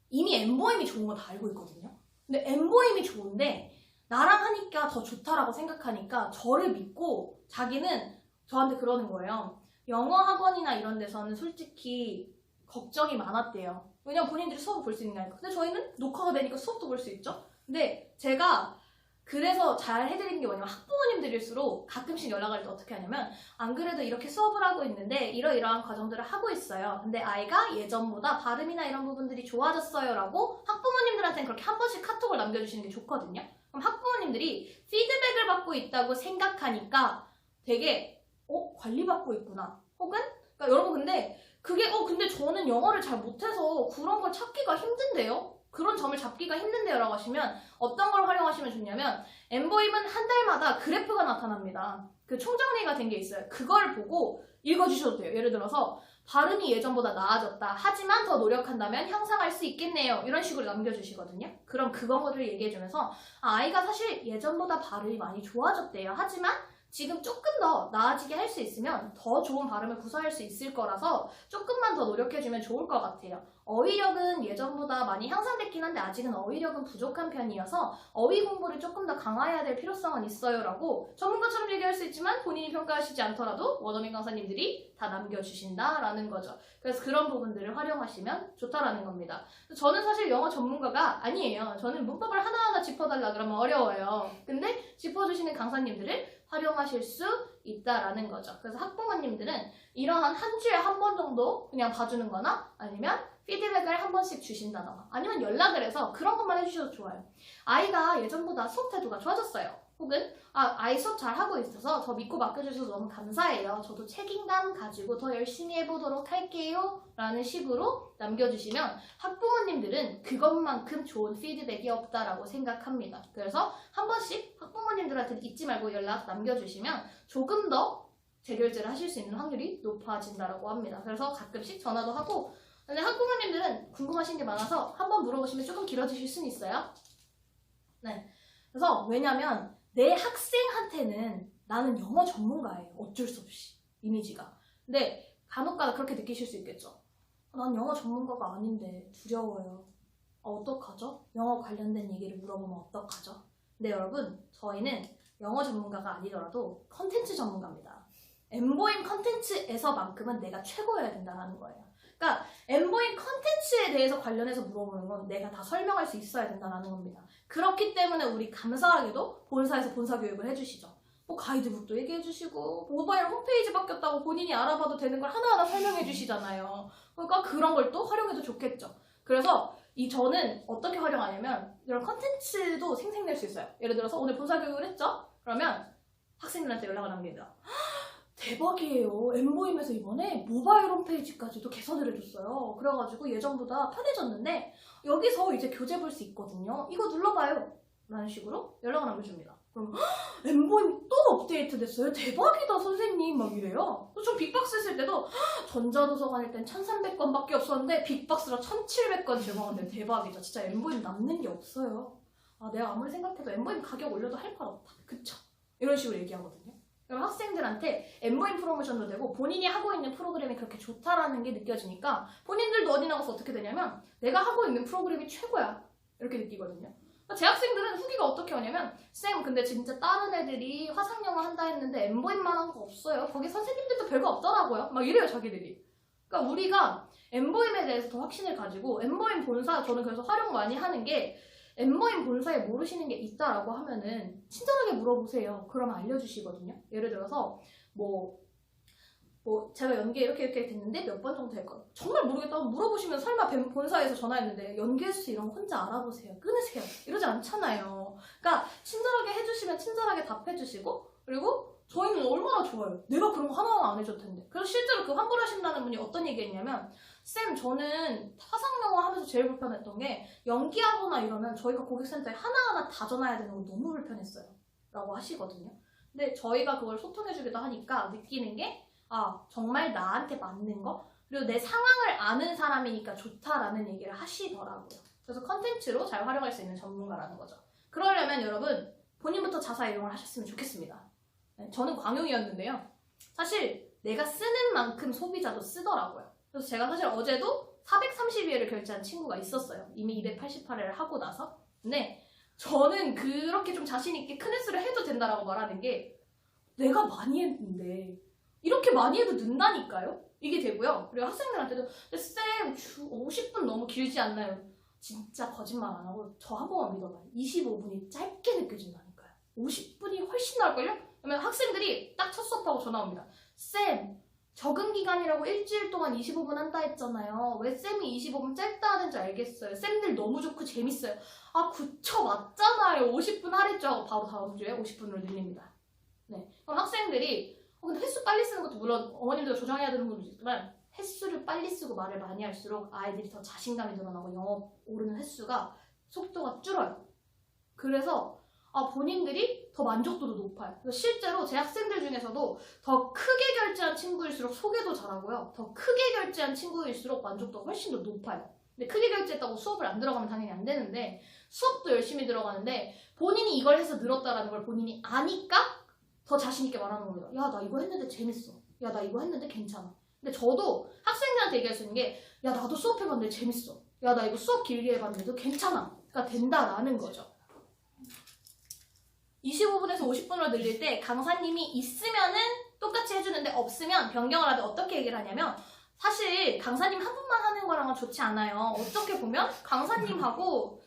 [SPEAKER 1] 이미 엠보임이 좋은 거 다 알고 있거든요. 근데 엠보임이 좋은데 나랑 하니까 더 좋다라고 생각하니까 저를 믿고 자기는 저한테 그러는 거예요. 영어 학원이나 이런 데서는 솔직히 걱정이 많았대요. 왜냐면 본인들이 수업을 볼 수 있는 거니까. 근데 저희는 녹화가 되니까 수업도 볼 수 있죠. 근데 제가 그래서 잘 해드리는 게 뭐냐면 학부모님들일수록 가끔씩 연락할 때 어떻게 하냐면 안 그래도 이렇게 수업을 하고 있는데 이러이러한 과정들을 하고 있어요. 근데 아이가 예전보다 발음이나 이런 부분들이 좋아졌어요 라고 학부모님들한테는 그렇게 한 번씩 카톡을 남겨주시는 게 좋거든요. 그럼 학부모님들이 피드백을 받고 있다고 생각하니까 되게 관리받고 있구나. 혹은 그러니까 여러분 근데 그게 근데 저는 영어를 잘 못해서 그런 걸 찾기가 힘든데요? 그런 점을 잡기가 힘든데요 라고 하시면 어떤 걸 활용하시면 좋냐면 엠보임은 한 달마다 그래프가 나타납니다. 그 총정리가 된 게 있어요. 그걸 보고 읽어주셔도 돼요. 예를 들어서 발음이 예전보다 나아졌다. 하지만 더 노력한다면 향상할 수 있겠네요. 이런 식으로 남겨주시거든요. 그럼 그거를 얘기해주면서 아이가 사실 예전보다 발음이 많이 좋아졌대요. 하지만 지금 조금 더 나아지게 할 수 있으면 더 좋은 발음을 구사할 수 있을 거라서 조금만 더 노력해주면 좋을 것 같아요. 어휘력은 예전보다 많이 향상됐긴 한데 아직은 어휘력은 부족한 편이어서 어휘 공부를 조금 더 강화해야 될 필요성은 있어요 라고 전문가처럼 얘기할 수 있지만 본인이 평가하시지 않더라도 원어민 강사님들이 다 남겨주신다라는 거죠. 그래서 그런 부분들을 활용하시면 좋다라는 겁니다. 저는 사실 영어 전문가가 아니에요. 저는 문법을 하나하나 짚어달라 그러면 어려워요. 근데 짚어주시는 강사님들을 활용하실 수 있다라는 거죠. 그래서 학부모님들은 이러한 한 주에 한 번 정도 그냥 봐주는 거나 아니면 피드백을 한 번씩 주신다거나 아니면 연락을 해서 그런 것만 해주셔도 좋아요. 아이가 예전보다 수업 태도가 좋아졌어요. 혹은 아이 수업 잘하고 있어서 저 믿고 맡겨주셔서 너무 감사해요. 저도 책임감 가지고 더 열심히 해보도록 할게요. 라는 식으로 남겨주시면 학부모님들은 그것만큼 좋은 피드백이 없다라고 생각합니다. 그래서 한 번씩 학부모님들한테 잊지 말고 연락 남겨주시면 조금 더 재결제를 하실 수 있는 확률이 높아진다고 합니다. 그래서 가끔씩 전화도 하고 근데 학부모님들은 궁금하신 게 많아서 한번 물어보시면 조금 길어지실 수는 있어요. 네. 그래서 왜냐면 내 학생한테는 나는 영어 전문가예요. 어쩔 수 없이. 이미지가. 근데 간혹가다 그렇게 느끼실 수 있겠죠. 난 영어 전문가가 아닌데 두려워요. 어떡하죠? 영어 관련된 얘기를 물어보면 어떡하죠? 근데 여러분 저희는 영어 전문가가 아니더라도 컨텐츠 전문가입니다. 엠보임 컨텐츠에서만큼은 내가 최고여야 된다는 거예요. 그러니까 엠보임 컨텐츠에 대해서 관련해서 물어보는 건 내가 다 설명할 수 있어야 된다는 겁니다. 그렇기 때문에 우리 감사하게도 본사에서 본사 교육을 해주시죠. 뭐 가이드북도 얘기해주시고 모바일 홈페이지 바뀌었다고 본인이 알아봐도 되는 걸 하나하나 설명해주시잖아요. 그러니까 그런 걸 또 활용해도 좋겠죠. 그래서 저는 어떻게 활용하냐면 이런 컨텐츠도 생생낼 수 있어요. 예를 들어서 오늘 본사 교육을 했죠? 그러면 학생들한테 연락을 남깁니다. 대박이에요. 엠보임에서 이번에 모바일 홈페이지까지도 개선을 해줬어요. 그래가지고 예전보다 편해졌는데 여기서 이제 교재 볼 수 있거든요. 이거 눌러봐요. 라는 식으로 연락을 남겨줍니다. 그럼 엠보임 또 업데이트 됐어요? 대박이다 선생님 막 이래요. 전 빅박스 쓸 때도 전자도서관일 땐 1300권밖에 없었는데 빅박스로 1700권 제공한대. 대박이죠. 진짜 엠보임 남는 게 없어요. 내가 아무리 생각해도 엠보임 가격 올려도 할 말 없다. 그쵸? 이런 식으로 얘기하거든요. 그럼 학생들한테 엠보임 프로모션도 되고 본인이 하고 있는 프로그램이 그렇게 좋다라는 게 느껴지니까 본인들도 어디 나가서 어떻게 되냐면 내가 하고 있는 프로그램이 최고야 이렇게 느끼거든요. 제 학생들은 후기가 어떻게 오냐면 쌤 근데 진짜 다른 애들이 화상영어 한다 했는데 엠보임만 한 거 없어요. 거기 선생님들도 별거 없더라고요. 막 이래요 자기들이. 그러니까 우리가 엠보임에 대해서 더 확신을 가지고 엠보임 본사 저는 그래서 활용 많이 하는 게 엠보임 본사에 모르시는 게 있다라고 하면은 친절하게 물어보세요. 그러면 알려주시거든요. 예를 들어서 제가 연계 이렇게 됐는데 몇 번 정도 될 거예요. 정말 모르겠다고 물어보시면 설마 본사에서 전화했는데 연계수 이런 거 혼자 알아보세요. 끊으세요. 이러지 않잖아요. 그러니까 친절하게 해주시면 친절하게 답해주시고 그리고 저희는 얼마나 좋아요. 내가 그런 거 하나하나 안 해줄 텐데. 그래서 실제로 그 환불하신다는 분이 어떤 얘기 했냐면, 쌤, 저는 화상영어 하면서 제일 불편했던 게 연기하거나 이러면 저희가 고객센터에 하나하나 다 전화해야 되는 거 너무 불편했어요. 라고 하시거든요. 근데 저희가 그걸 소통해주기도 하니까 느끼는 게, 아, 정말 나한테 맞는 거? 그리고 내 상황을 아는 사람이니까 좋다라는 얘기를 하시더라고요. 그래서 컨텐츠로 잘 활용할 수 있는 전문가라는 거죠. 그러려면 여러분, 본인부터 자사 이용을 하셨으면 좋겠습니다. 네, 저는 광용이었는데요. 사실 내가 쓰는 만큼 소비자도 쓰더라고요. 그래서 제가 사실 어제도 432회를 결제한 친구가 있었어요. 이미 288회를 하고 나서. 근데 저는 그렇게 좀 자신있게 큰 횟수를 해도 된다라고 말하는 게, 내가 많이 했는데 이렇게 많이 해도 는다니까요? 이게 되고요. 그리고 학생들한테도 쌤 50분 너무 길지 않나요? 진짜 거짓말 안 하고 저 한 번만 믿어봐요. 25분이 짧게 느껴진다니까요. 50분이 훨씬 나을걸요? 그러면 학생들이 딱 첫 수업하고 전화 옵니다. 쌤, 적응 기간이라고 일주일 동안 25분 한다 했잖아요. 왜 쌤이 25분 짧다 하는지 알겠어요. 쌤들 너무 좋고 재밌어요. 아, 그쵸, 맞잖아요. 50분 하랬죠 하고 바로 다음 주에 50분으로 늘립니다. 네. 그럼 학생들이 근데 횟수 빨리 쓰는 것도 물론 어머님들 조정해야 되는 부분도 있지만, 횟수를 빨리 쓰고 말을 많이 할수록 아이들이 더 자신감이 늘어나고 영어 오르는 횟수가 속도가 줄어요. 그래서 본인들이 더 만족도도 높아요. 실제로 제 학생들 중에서도 더 크게 결제한 친구일수록 소개도 잘하고요. 더 크게 결제한 친구일수록 만족도가 훨씬 더 높아요. 근데 크게 결제했다고 수업을 안 들어가면 당연히 안 되는데, 수업도 열심히 들어가는데 본인이 이걸 해서 늘었다라는 걸 본인이 아니까 더 자신있게 말하는 거예요. 야, 나 이거 했는데 재밌어. 야, 나 이거 했는데 괜찮아. 근데 저도 학생들한테 얘기할 수 있는 게, 야, 나도 수업해봤는데 재밌어. 야, 나 이거 수업 길게 해봤는데도 괜찮아. 가 된다라는 거죠. 25분에서 50분으로 늘릴 때 강사님이 있으면은 똑같이 해주는데 없으면 변경을 하되 어떻게 얘기를 하냐면, 사실 강사님 한 분만 하는 거랑은 좋지 않아요. 어떻게 보면 강사님하고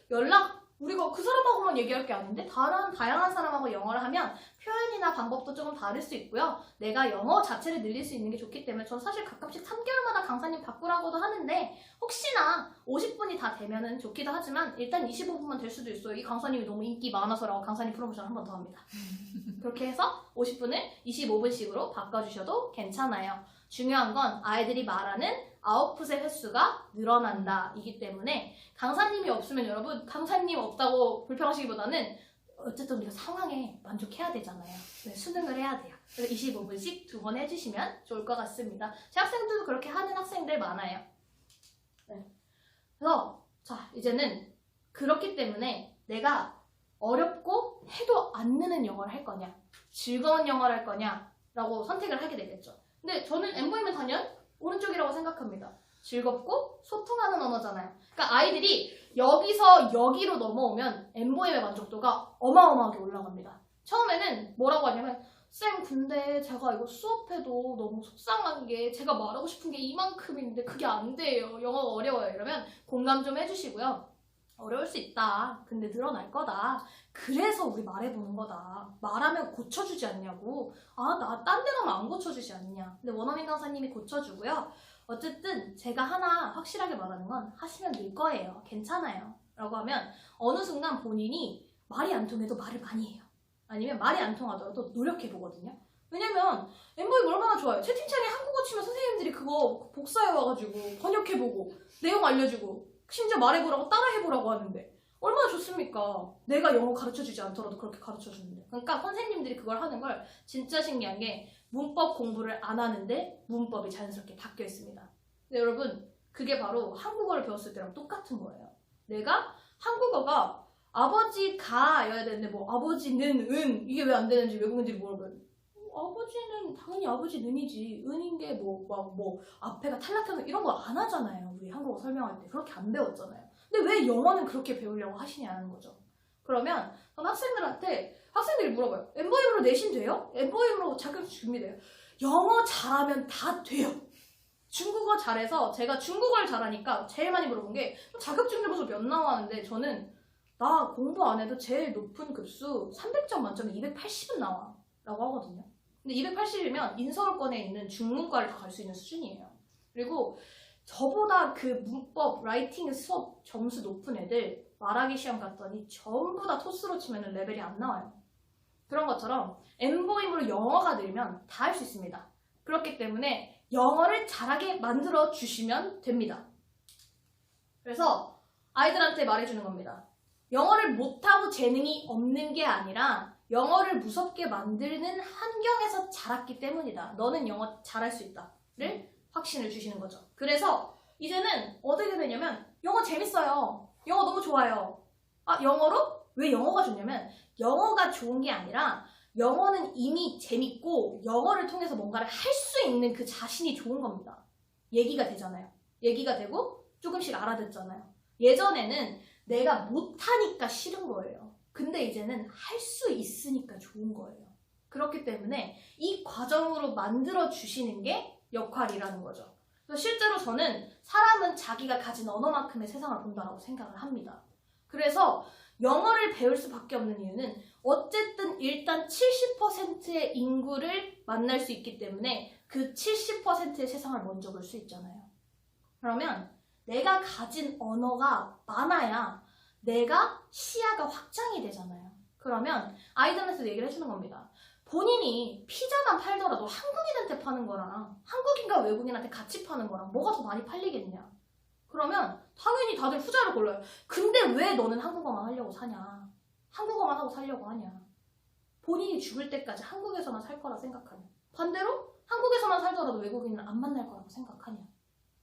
[SPEAKER 1] 우리가 그 사람하고만 얘기할 게 아닌데 다른 다양한 사람하고 영어를 하면 표현이나 방법도 조금 다를 수 있고요. 내가 영어 자체를 늘릴 수 있는 게 좋기 때문에 저는 사실 가끔씩 3개월마다 강사님 바꾸라고도 하는데, 혹시나 50분이 다 되면은 좋기도 하지만 일단 25분만 될 수도 있어요. 이 강사님이 너무 인기 많아서라고 강사님 프로모션 한 번 더 합니다. 그렇게 해서 50분을 25분씩으로 바꿔주셔도 괜찮아요. 중요한 건 아이들이 말하는 아웃풋의 횟수가 늘어난다 이기 때문에, 강사님이 없으면 여러분, 강사님 없다고 불평하시기보다는 어쨌든 우리가 상황에 만족해야 되잖아요. 네, 수능을 해야 돼요. 그래서 25분씩 2번 해주시면 좋을 것 같습니다. 제 학생들도 그렇게 하는 학생들 많아요. 네. 그래서 자, 이제는 그렇기 때문에 내가 어렵고 해도 안 느는 영어를 할 거냐, 즐거운 영어를 할 거냐 라고 선택을 하게 되겠죠. 근데 저는 엠보이면 단연 오른쪽이라고 생각합니다. 즐겁고 소통하는 언어잖아요. 그러니까 아이들이 여기서 여기로 넘어오면 엠보임의 만족도가 어마어마하게 올라갑니다. 처음에는 뭐라고 하냐면, 쌤, 근데 제가 이거 수업해도 너무 속상한 게 제가 말하고 싶은 게 이만큼인데 그게 안 돼요. 영어가 어려워요. 이러면 공감 좀 해주시고요. 어려울 수 있다. 근데 늘어날 거다. 그래서 우리 말해보는 거다. 말하면 고쳐주지 않냐고. 나 딴 데 가면 안 고쳐주지 않냐. 근데 원어민 강사님이 고쳐주고요. 어쨌든 제가 하나 확실하게 말하는 건, 하시면 늘 거예요. 괜찮아요. 라고 하면 어느 순간 본인이 말이 안 통해도 말을 많이 해요. 아니면 말이 안 통하더라도 노력해보거든요. 왜냐면 엠보임 얼마나 좋아요. 채팅창에 한국어 치면 선생님들이 그거 복사해와가지고 번역해보고 내용 알려주고 심지어 말해보라고 따라해보라고 하는데 얼마나 좋습니까? 내가 영어 가르쳐주지 않더라도 그렇게 가르쳐주는데. 그러니까 선생님들이 그걸 하는 걸 진짜 신기한 게, 문법 공부를 안 하는데 문법이 자연스럽게 바뀌어 있습니다. 근데 여러분, 그게 바로 한국어를 배웠을 때랑 똑같은 거예요. 내가 한국어가 아버지가여야 되는데 뭐 아버지는 은, 이게 왜 안 되는지 외국인들이 물어봐요. 아버지는 당연히 아버지는이지, 은인 게 뭐 앞에가 탈락해서 이런 거 안 하잖아요. 우리 한국어 설명할 때 그렇게 안 배웠잖아요. 근데 왜 영어는 그렇게 배우려고 하시냐는 거죠. 그러면 전 학생들이 물어봐요. 엠보임으로 내신 돼요? 엠보임으로 자격증 준비돼요? 영어 잘하면 다 돼요. 중국어 잘해서, 제가 중국어를 잘하니까 제일 많이 물어본 게, 자격증 점수 몇 나왔는데 저는 나 공부 안 해도 제일 높은 급수 300점 만점에 280은 나와 라고 하거든요. 근데 280이면 인서울권에 있는 중문과를 다 갈 수 있는 수준이에요. 그리고 저보다 그 문법, 라이팅 수업 점수 높은 애들 말하기 시험 갔더니 전부 다 토스로 치면 레벨이 안 나와요. 그런 것처럼 N보임으로 영어가 늘면 다 할 수 있습니다. 그렇기 때문에 영어를 잘하게 만들어 주시면 됩니다. 그래서 아이들한테 말해주는 겁니다. 영어를 못하고 재능이 없는 게 아니라 영어를 무섭게 만드는 환경에서 자랐기 때문이다. 너는 영어 잘할 수 있다를 확신을 주시는 거죠. 그래서 이제는 어떻게 되냐면 영어 재밌어요. 영어 너무 좋아요. 영어로? 왜 영어가 좋냐면 영어가 좋은 게 아니라 영어는 이미 재밌고 영어를 통해서 뭔가를 할 수 있는 그 자신이 좋은 겁니다. 얘기가 되잖아요. 얘기가 되고 조금씩 알아듣잖아요. 예전에는 내가 못하니까 싫은 거예요. 근데 이제는 할 수 있으니까 좋은 거예요. 그렇기 때문에 이 과정으로 만들어 주시는 게 역할이라는 거죠. 그래서 실제로 저는 사람은 자기가 가진 언어만큼의 세상을 본다고 생각을 합니다. 그래서 영어를 배울 수밖에 없는 이유는 어쨌든 일단 70%의 인구를 만날 수 있기 때문에 그 70%의 세상을 먼저 볼 수 있잖아요. 그러면 내가 가진 언어가 많아야 내가 시야가 확장이 되잖아요. 그러면 아이들한테도 얘기를 해주는 겁니다. 본인이 피자만 팔더라도 한국인한테 파는 거랑 한국인과 외국인한테 같이 파는 거랑 뭐가 더 많이 팔리겠냐? 그러면 당연히 다들 후자를 골라요. 근데 왜 너는 한국어만 하려고 사냐? 한국어만 하고 살려고 하냐? 본인이 죽을 때까지 한국에서만 살 거라 생각하냐? 반대로 한국에서만 살더라도 외국인은 안 만날 거라고 생각하냐?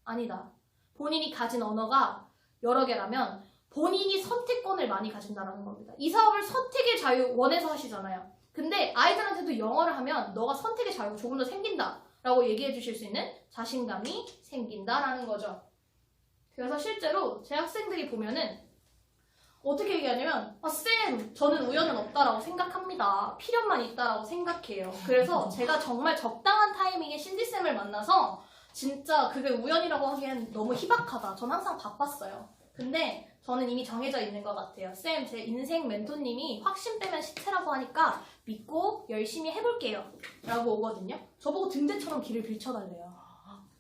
[SPEAKER 1] 아니다. 본인이 가진 언어가 여러 개라면 본인이 선택권을 많이 가진다는 겁니다. 이 사업을 선택의 자유 원해서 하시잖아요. 근데 아이들한테도 영어를 하면 너가 선택의 자유가 조금 더 생긴다 라고 얘기해 주실 수 있는 자신감이 생긴다라는 거죠. 그래서 실제로 제 학생들이 보면은 어떻게 얘기하냐면 쌤, 저는 우연은 없다라고 생각합니다. 필연만 있다라고 생각해요. 그래서 제가 정말 적당한 타이밍에 신디쌤을 만나서 진짜 그게 우연이라고 하기엔 너무 희박하다. 전 항상 바빴어요. 근데 저는 이미 정해져 있는 것 같아요. 쌤, 제 인생 멘토님이 확신 빼면 시체라고 하니까 믿고 열심히 해볼게요. 라고 오거든요. 저보고 등대처럼 길을 빌쳐달래요.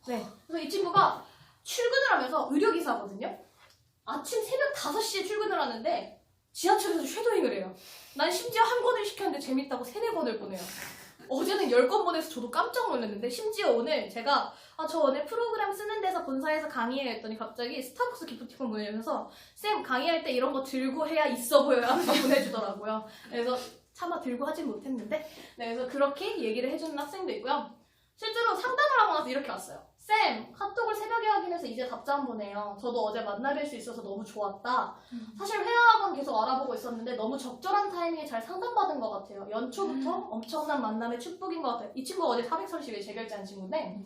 [SPEAKER 1] 네. 그래서 이 친구가 출근을 하면서 의료기사거든요. 아침 새벽 5시에 출근을 하는데 지하철에서 쉐도잉을 해요. 난 심지어 한 권을 시켰는데 재밌다고 3, 4권을 보내요. 어제는 10권 보내서 저도 깜짝 놀랐는데 심지어 오늘 제가 저 오늘 프로그램 쓰는 데서 본사에서 강의해 했더니 갑자기 스타벅스 기프티콘 보내면서 쌤 강의할 때 이런 거 들고 해야 있어 보여요 하면서 보내주더라고요. 그래서 차마 들고 하진 못했는데 네, 그래서 그렇게 얘기를 해주는 학생도 있고요. 실제로 상담을 하고 나서 이렇게 왔어요. 쌤, 카톡을 새벽에 확인해서 이제 답장 보내요. 저도 어제 만나뵐 수 있어서 너무 좋았다. 사실 회화학원 계속 알아보고 있었는데 너무 적절한 타이밍에 잘 상담받은 것 같아요. 연초부터 엄청난 만남의 축복인 것 같아요. 이 친구가 어제 430일 재결제한 친구인데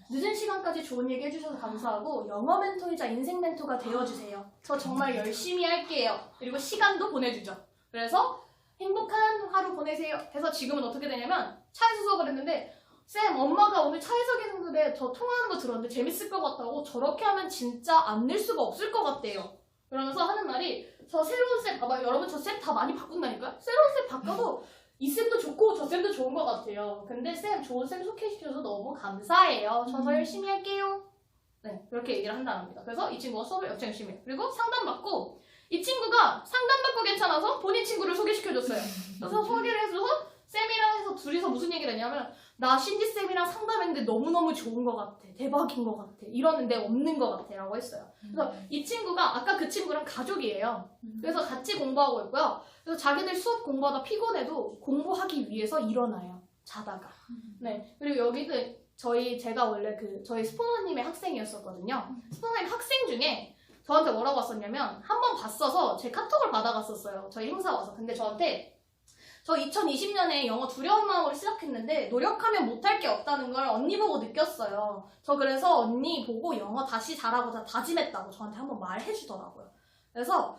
[SPEAKER 1] 늦은 시간까지 좋은 얘기 해주셔서 감사하고 영어 멘토이자 인생 멘토가 되어주세요. 저 정말 열심히 할게요. 그리고 시간도 보내주죠. 그래서 행복한 하루 보내세요. 해서 지금은 어떻게 되냐면 차에서 수업을 했는데 쌤, 엄마가 오늘 차에서 계는데 저 통화하는 거 들었는데 재밌을 것 같다고 저렇게 하면 진짜 안 늘 수가 없을 것 같대요. 그러면서 하는 말이 저 새로운 쌤 봐봐요. 여러분 저 쌤 다 많이 바꾼다니까요? 새로운 쌤 바꿔도 이 쌤도 좋고 저 쌤도 좋은 것 같아요. 근데 쌤 좋은 쌤 소개시켜줘서 너무 감사해요. 저 더 열심히 할게요. 네, 그렇게 얘기를 한다는 겁니다. 그래서 이 친구가 수업을 역시 열심히 해요. 그리고 상담받고 이 친구가 상담받고 괜찮아서 본인 친구를 소개시켜줬어요. 그래서 소개를 해줘서 쌤이랑 해서 둘이서 무슨 얘기를 했냐면 나 신지쌤이랑 상담했는데 너무너무 좋은 것 같아. 대박인 것 같아. 이러는데 없는 것 같아. 라고 했어요. 그래서 이 친구가 아까 그 친구랑 가족이에요. 그래서 같이 공부하고 있고요. 그래서 자기들 수업 공부하다 피곤해도 공부하기 위해서 일어나요. 자다가. 네. 그리고 여기는 제가 원래 저희 스포너님의 학생이었었거든요. 스포너님 학생 중에 저한테 뭐라고 왔었냐면 한 번 봤어서 제 카톡을 받아갔었어요. 저희 행사 와서. 근데 저한테 저 2020년에 영어 두려운 마음으로 시작했는데 노력하면 못할 게 없다는 걸 언니 보고 느꼈어요. 저 그래서 언니 보고 영어 다시 잘하고자 다짐했다고 저한테 한번 말해주더라고요. 그래서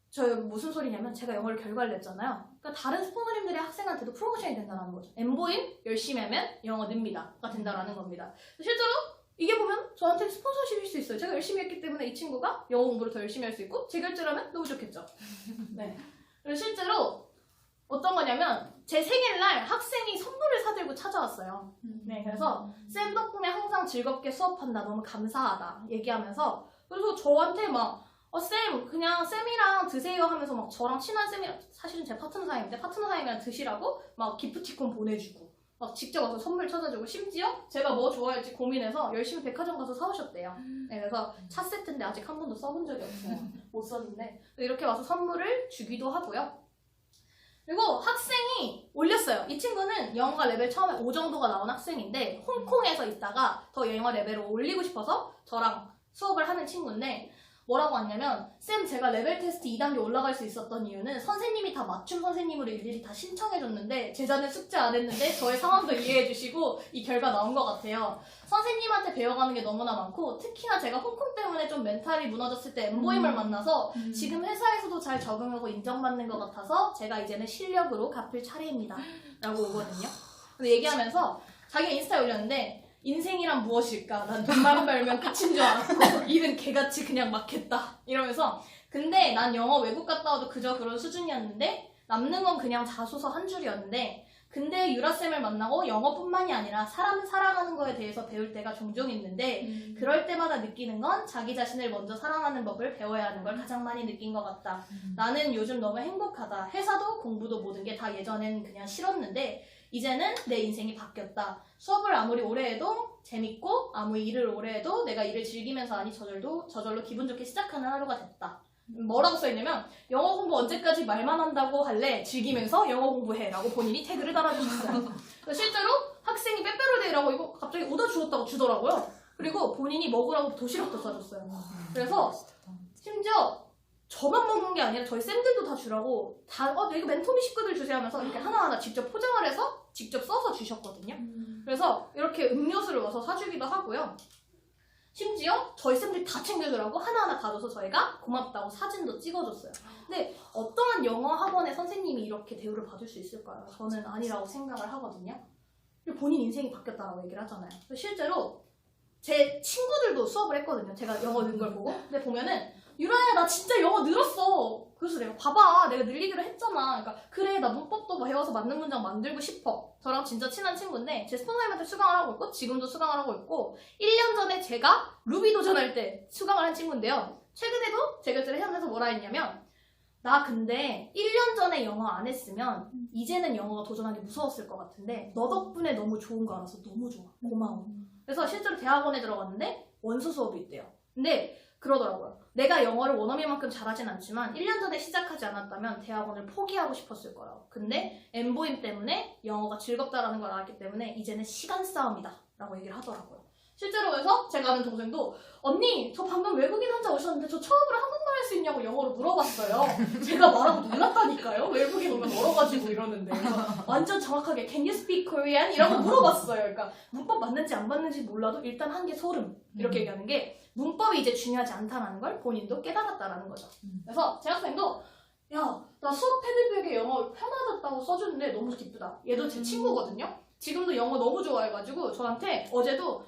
[SPEAKER 1] 저 무슨 소리냐면 제가 영어를 결과를 냈잖아요. 그러니까 다른 스포너님들의 학생한테도 프로모션이 된다는 거죠. N보임 열심히 하면 영어 ны니다가 된다는 겁니다. 실제로 이게 보면 저한테 스폰서십일 수 있어요. 제가 열심히 했기 때문에 이 친구가 영어 공부를 더 열심히 할 수 있고 재결제라면 너무 좋겠죠. 네. 그리고 실제로 어떤 거냐면 제 생일날 학생이 선물을 사들고 찾아왔어요. 네, 그래서 쌤 덕분에 항상 즐겁게 수업한다. 너무 감사하다. 얘기하면서 그래서 저한테 막 쌤, 그냥 쌤이랑 드세요 하면서 막 저랑 친한 쌤이랑, 사실은 제 파트너 사이인데, 파트너 사이랑 드시라고 막 기프티콘 보내주고, 막 직접 와서 선물 찾아주고, 심지어 제가 뭐 좋아할지 고민해서 열심히 백화점 가서 사오셨대요. 네, 그래서 차 세트인데 아직 한 번도 써본 적이 없어요. 못 썼는데. 이렇게 와서 선물을 주기도 하고요. 그리고 학생이 올렸어요. 이 친구는 영어가 레벨 처음에 5 정도가 나온 학생인데, 홍콩에서 있다가 더 영어 레벨을 올리고 싶어서 저랑 수업을 하는 친구인데, 뭐라고 왔냐면, 쌤, 제가 레벨 테스트 2단계 올라갈 수 있었던 이유는 선생님이 다 맞춤 선생님으로 일일이 다 신청해줬는데 제자는 숙제 안 했는데 저의 상황도 이해해주시고 이 결과 나온 것 같아요. 선생님한테 배워가는 게 너무나 많고, 특히나 제가 홍콩 때문에 좀 멘탈이 무너졌을 때 엠보임을 만나서 지금 회사에서도 잘 적응하고 인정받는 것 같아서 제가 이제는 실력으로 갚을 차례입니다 라고 오거든요. 근데 얘기하면서 자기가 인스타에 올렸는데, 인생이란 무엇일까? 난 돈만 벌면 끝인 줄 알았고 일은 개같이 그냥 막했다 이러면서, 근데 난 영어 외국 갔다 와도 그저 그런 수준이었는데 남는 건 그냥 자소서 한 줄이었는데, 근데 유라쌤을 만나고 영어뿐만이 아니라 사람을 사랑하는 거에 대해서 배울 때가 종종 있는데 그럴 때마다 느끼는 건 자기 자신을 먼저 사랑하는 법을 배워야 하는 걸 가장 많이 느낀 것 같다. 나는 요즘 너무 행복하다. 회사도 공부도 모든 게 다 예전엔 그냥 싫었는데 이제는 내 인생이 바뀌었다. 수업을 아무리 오래 해도 재밌고, 아무리 일을 오래 해도 내가 일을 즐기면서 하니 저절로 기분 좋게 시작하는 하루가 됐다. 뭐라고 써있냐면, 영어 공부 언제까지 말만 한다고 할래? 즐기면서 영어 공부해 라고 본인이 태그를 달아주셨어요. 실제로 학생이 빼빼로데이라고 이거 갑자기 오다 주었다고 주더라고요. 그리고 본인이 먹으라고 도시락도 싸줬어요. 그래서 심지어 저만 먹는 게 아니라 저희 쌤들도 다 주라고, 이거 멘토미 식구들 주세요 하면서 이렇게 하나하나 직접 포장을 해서 직접 써서 주셨거든요. 그래서 이렇게 음료수를 와서 사주기도 하고요. 심지어 저희 쌤들이 다 챙겨주라고 하나하나 다 줘서 저희가 고맙다고 사진도 찍어줬어요. 근데 어떠한 영어 학원의 선생님이 이렇게 대우를 받을 수 있을까요? 저는 아니라고 생각을 하거든요. 그리고 본인 인생이 바뀌었다고 얘기를 하잖아요. 실제로 제 친구들도 수업을 했거든요. 제가 영어 는 걸 보고. 근데 보면은, 유라야, 나 진짜 영어 늘었어. 그래서 내가 봐봐, 내가 늘리기로 했잖아. 그러니까 그래, 나 문법도 배워서 맞는 문장 만들고 싶어. 저랑 진짜 친한 친구인데 제 스폰서님한테 수강을 하고 있고 지금도 수강을 하고 있고, 1년 전에 제가 루비 도전할 때 수강을 한 친구인데요. 최근에도 제 곁을 하면서 뭐라 했냐면, 나 근데 1년 전에 영어 안 했으면 이제는 영어가 도전하기 무서웠을 것 같은데 너 덕분에 너무 좋은 거 알아서 너무 좋아. 고마워. 그래서 실제로 대학원에 들어갔는데 원서 수업이 있대요. 근데 그러더라고요. 내가 영어를 원어민만큼 잘하진 않지만 1년 전에 시작하지 않았다면 대학원을 포기하고 싶었을 거라고. 근데 엠보임 때문에 영어가 즐겁다라는 걸 알았기 때문에 이제는 시간 싸움이다 라고 얘기를 하더라고요. 실제로 그래서 제가 아는 동생도, 언니, 저 방금 외국인 환자 오셨는데 저 처음으로 한국말 할 수 있냐고 영어로 물어봤어요. 제가 말하고 놀랐다니까요. 외국인 오면 얼어가지고 이러는데. 완전 정확하게 Can you speak Korean? 이라고 물어봤어요. 그러니까 문법 맞는지 안 맞는지 몰라도 일단 한 개 소름. 이렇게 얘기하는 게, 문법이 이제 중요하지 않다는 걸 본인도 깨달았다라는 거죠. 그래서 제 학생도, 야, 나 수업 패드백에 영어 편하다고 써주는데 너무 기쁘다. 얘도 제 친구거든요. 지금도 영어 너무 좋아해가지고 저한테 어제도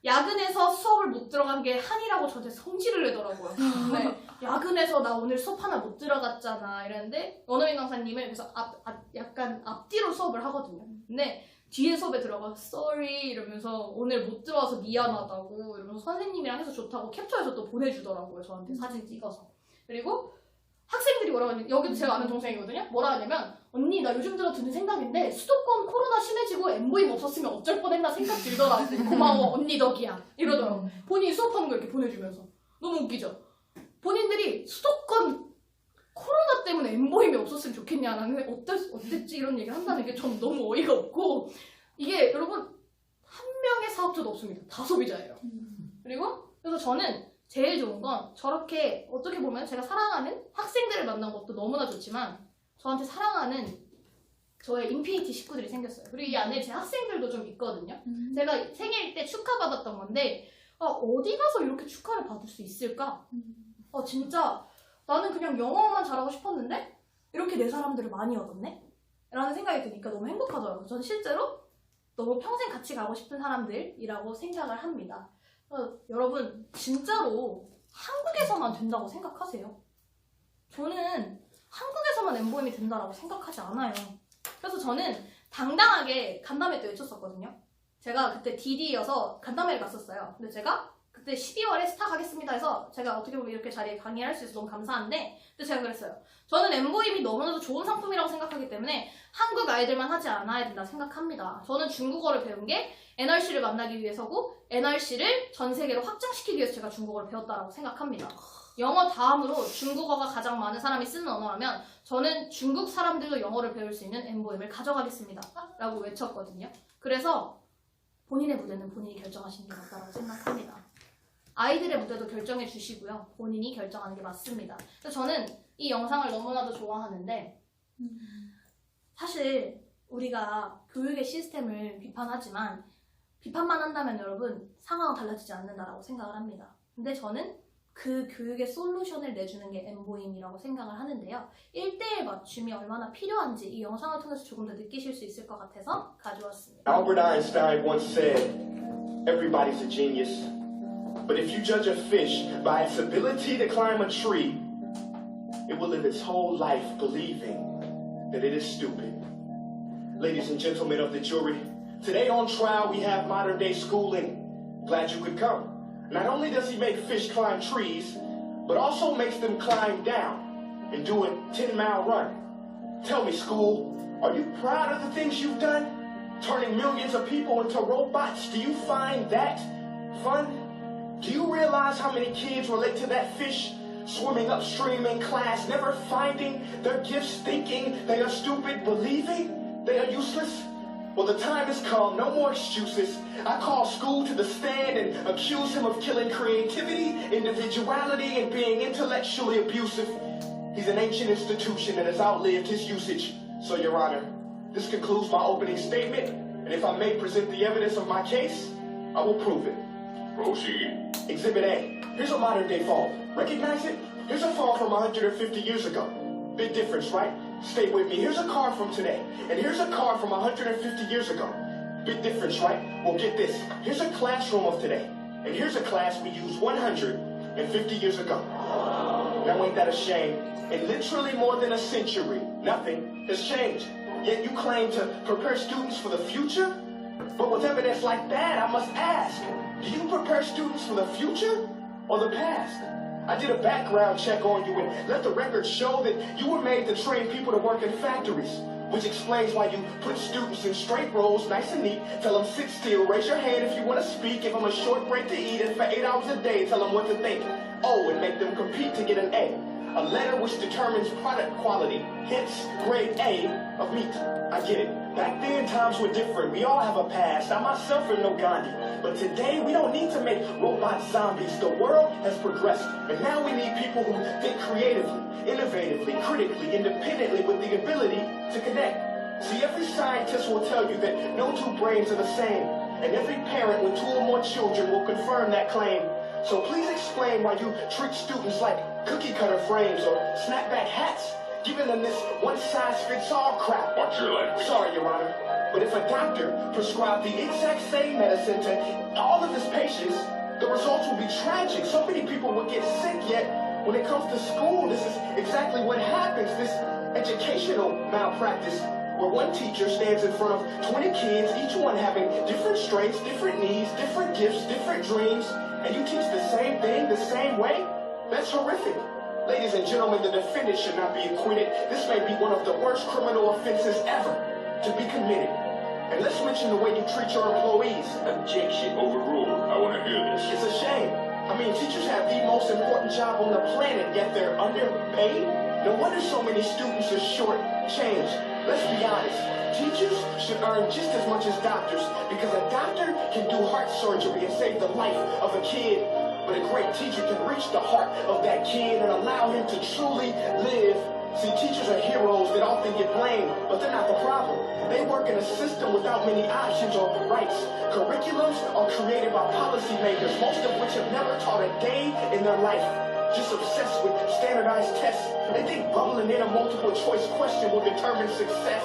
[SPEAKER 1] 야근해서 수업을 못 들어간 게 한이라고 저한테 성질을 내더라고요. 네. 야근해서 나 오늘 수업 하나 못 들어갔잖아 이랬는데, 원어민 강사님을 그래서 약간 앞뒤로 수업을 하거든요. 근데 뒤에 수업에 들어가 sorry 이러면서 오늘 못 들어와서 미안하다고 이러면서 선생님이랑 해서 좋다고 캡처해서 또 보내주더라고요. 저한테 사진 찍어서. 그리고 학생들이 뭐라고 하냐면, 여기도 제가 아는 동생이거든요. 뭐라 하냐면, 언니, 나 요즘 들어 드는 생각인데 수도권 코로나 심해지고 엠보임 없었으면 어쩔 뻔했나 생각 들더라. 고마워, 언니 덕이야. 이러더라고. 본인이 수업하는 거 이렇게 보내주면서. 너무 웃기죠? 본인들이 수도권 코로나 때문에 엠보임이 없었으면 좋겠냐, 나는 어땠지 이런 얘기 한다는 게 전 너무 어이가 없고, 이게 여러분 한 명의 사업자도 없습니다. 다 소비자예요. 그리고 그래서 저는 제일 좋은 건, 저렇게 어떻게 보면 제가 사랑하는 학생들을 만난 것도 너무나 좋지만 저한테 사랑하는 저의 인피니티 식구들이 생겼어요. 그리고 이 안에 제 학생들도 좀 있거든요. 제가 생일 때 축하받았던 건데, 어디 가서 이렇게 축하를 받을 수 있을까? 진짜 나는 그냥 영어만 잘하고 싶었는데 이렇게 내 사람들을 많이 얻었네? 라는 생각이 드니까 너무 행복하더라고요. 저는 실제로 너무 평생 같이 가고 싶은 사람들이라고 생각을 합니다. 여러분, 진짜로 한국에서만 된다고 생각하세요? 저는 한국에서만 엠보임이 된다라고 생각하지 않아요. 그래서 저는 당당하게 간담회 때 외쳤었거든요. 제가 그때 DD여서 간담회를 갔었어요. 근데 제가 그 그때 12월에 스타 가겠습니다 해서 제가 어떻게 보면 이렇게 자리에 강의할 수 있어서 너무 감사한데 근데 제가 그랬어요. 저는 엠보임이 너무나도 좋은 상품이라고 생각하기 때문에 한국 아이들만 하지 않아야 된다 생각합니다. 저는 중국어를 배운 게 NRC를 만나기 위해서고 NRC를 전 세계로 확장시키기 위해서 제가 중국어를 배웠다고 생각합니다. 영어 다음으로 중국어가 가장 많은 사람이 쓰는 언어라면 저는 중국 사람들도 영어를 배울 수 있는 엠보임을 가져가겠습니다 라고 외쳤거든요. 그래서 본인의 무대는 본인이 결정하시는 게 맞다고 생각합니다. 아이들의 무대도 결정해 주시고요. 본인이 결정하는 게 맞습니다. 그래서 저는 이 영상을 너무나도 좋아하는데 사실 우리가 교육의 시스템을 비판하지만 비판만 한다면 여러분 상황은 달라지지 않는다라고 생각을 합니다. 근데 저는 그 교육의 솔루션을 내주는 게 엠보임이라고 생각을 하는데요. 1:1 맞춤이 얼마나 필요한지 이 영상을 통해서 조금 더 느끼실 수 있을 것 같아서 가져왔습니다.
[SPEAKER 2] Albert Einstein once said, everybody's a genius, but if you judge a fish by its ability to climb a tree, it will live its whole life believing that it is stupid. Ladies and gentlemen of the jury, today on trial we have modern day schooling. Glad you could come. Not only does he make fish climb trees, but also makes them climb down and do a 10-mile run. Tell me, school, are you proud of the things you've done? Turning millions of people into robots, do you find that fun? Do you realize how many kids relate to that fish swimming upstream in class, never finding their gifts, thinking they are stupid, believing they are useless? Well, the time has come, no more excuses. I call school to the stand and accuse him of killing creativity, individuality, and being intellectually abusive. He's an ancient institution that has outlived his usage. So, Your Honor, this concludes my opening statement, and if I may present the evidence of my case, I will prove it.
[SPEAKER 3] Proceed.
[SPEAKER 2] Exhibit A. Here's a modern day phone. Recognize it? Here's a phone from 150 years ago. Big difference, right? Stay with me. Here's a car from today. And here's a car from 150 years ago. Big difference, right? Well, get this. Here's a classroom of today. And here's a class we used 150 years ago. Now ain't that a shame? In literally more than a century, nothing has changed. Yet you claim to prepare students for the future? But with evidence like that, I must ask, do you prepare students for the future or the past? I did a background check on you and let the record show that you were made to train people to work in factories, which explains why you put students in straight rows, nice and neat, tell them sit still, raise your hand if you want to speak, give them a short break to eat, and for 8 hours a day, tell them what to think. Oh, and make them compete to get an A letter which determines product quality, hence grade A of meat. I get it. Back then, times were different. We all have a past. I myself am no Gandhi. But today, we don't need to make robot zombies. The world has progressed. And now we need people who think creatively, innovatively, critically, independently, with the ability to connect. See, every scientist will tell you that no two brains are the same. And every parent with 2 or more children will confirm that claim. So please explain why you treat students like cookie cutter frames or snapback hats, giving them this one-size-fits-all crap.
[SPEAKER 3] Watch your language.
[SPEAKER 2] Sorry, Your Honor, but if a doctor prescribed the exact same medicine to all of his patients, the results would be tragic. So many people would get sick, yet when it comes to school, this is exactly what happens, this educational malpractice, where one teacher stands in front of 20 kids, each one having different strengths, different needs, different gifts, different dreams, and you teach the same thing the same way? That's horrific. Ladies and gentlemen, the defendant should not be acquitted. This may be one of the worst criminal offenses ever to be committed. And let's mention the way you treat your employees.
[SPEAKER 3] Objection overruled. I want to hear this.
[SPEAKER 2] It's a shame. I mean, teachers have the most important job on the planet, yet they're underpaid. No wonder so many students are short-changed. Let's be honest. Teachers should earn just as much as doctors, because a doctor can do heart surgery and save the life of a kid. But a great teacher can reach the heart of that kid and allow him to truly live. See, teachers are heroes that often get blamed, but they're not the problem. They work in a system without many options or rights. Curriculums are created by policymakers, most of which have never taught a day in their life. Just obsessed with standardized tests. They think bubbling in a multiple choice question will determine success.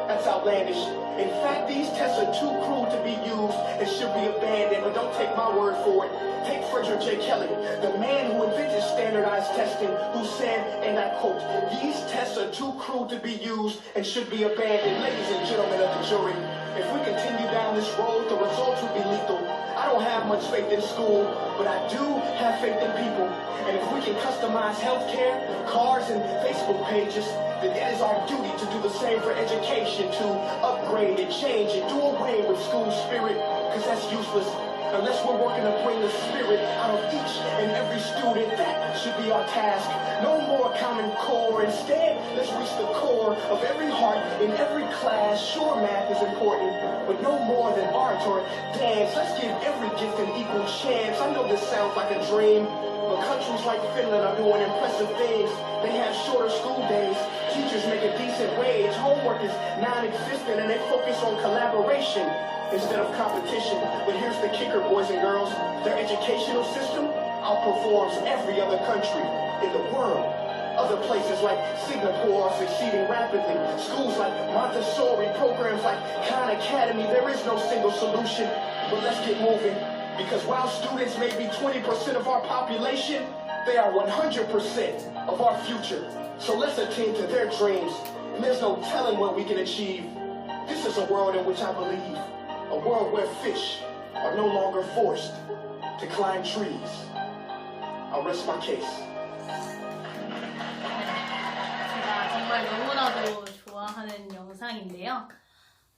[SPEAKER 2] That's outlandish. In fact, these tests are too cruel to be used and should be abandoned, but don't take my word for it. Take Frederick J. Kelly, the man who invented standardized testing, who said, and I quote, "These tests are too cruel to be used and should be abandoned." Ladies and gentlemen of the jury, if we continue down this road, the results will be lethal. I don't have much faith in school, but I do have faith in people. And if we can customize healthcare, cars, and Facebook pages, then it is our duty to do the same for education, to upgrade and change and do away with school spirit, because that's useless. Unless we're working to bring the spirit out of each and every student, that should be our task. No more Common Core. Instead, let's reach the core of every heart in every class. Sure, math is important, but no more than art or dance. Let's give every gift an equal chance. I know this sounds like a dream, but countries like Finland are doing impressive things. They have shorter school days. Teachers make a decent wage. Homework is non-existent, and they focus on collaboration instead of competition. But here's the kicker, boys and girls. Their educational system outperforms every other country in the world. Other places like Singapore are succeeding rapidly. Schools like Montessori, programs like Khan Academy, there is no single solution. But let's get moving, because while students may be 20% of our population, they are 100% of our future. So let's attend to their dreams, and there's no telling what we can achieve. This is a world in which I believe. A world where fish are no longer forced to climb trees. I'll rest my case.
[SPEAKER 1] 제가 정말 너무나도 좋아하는 영상인데요.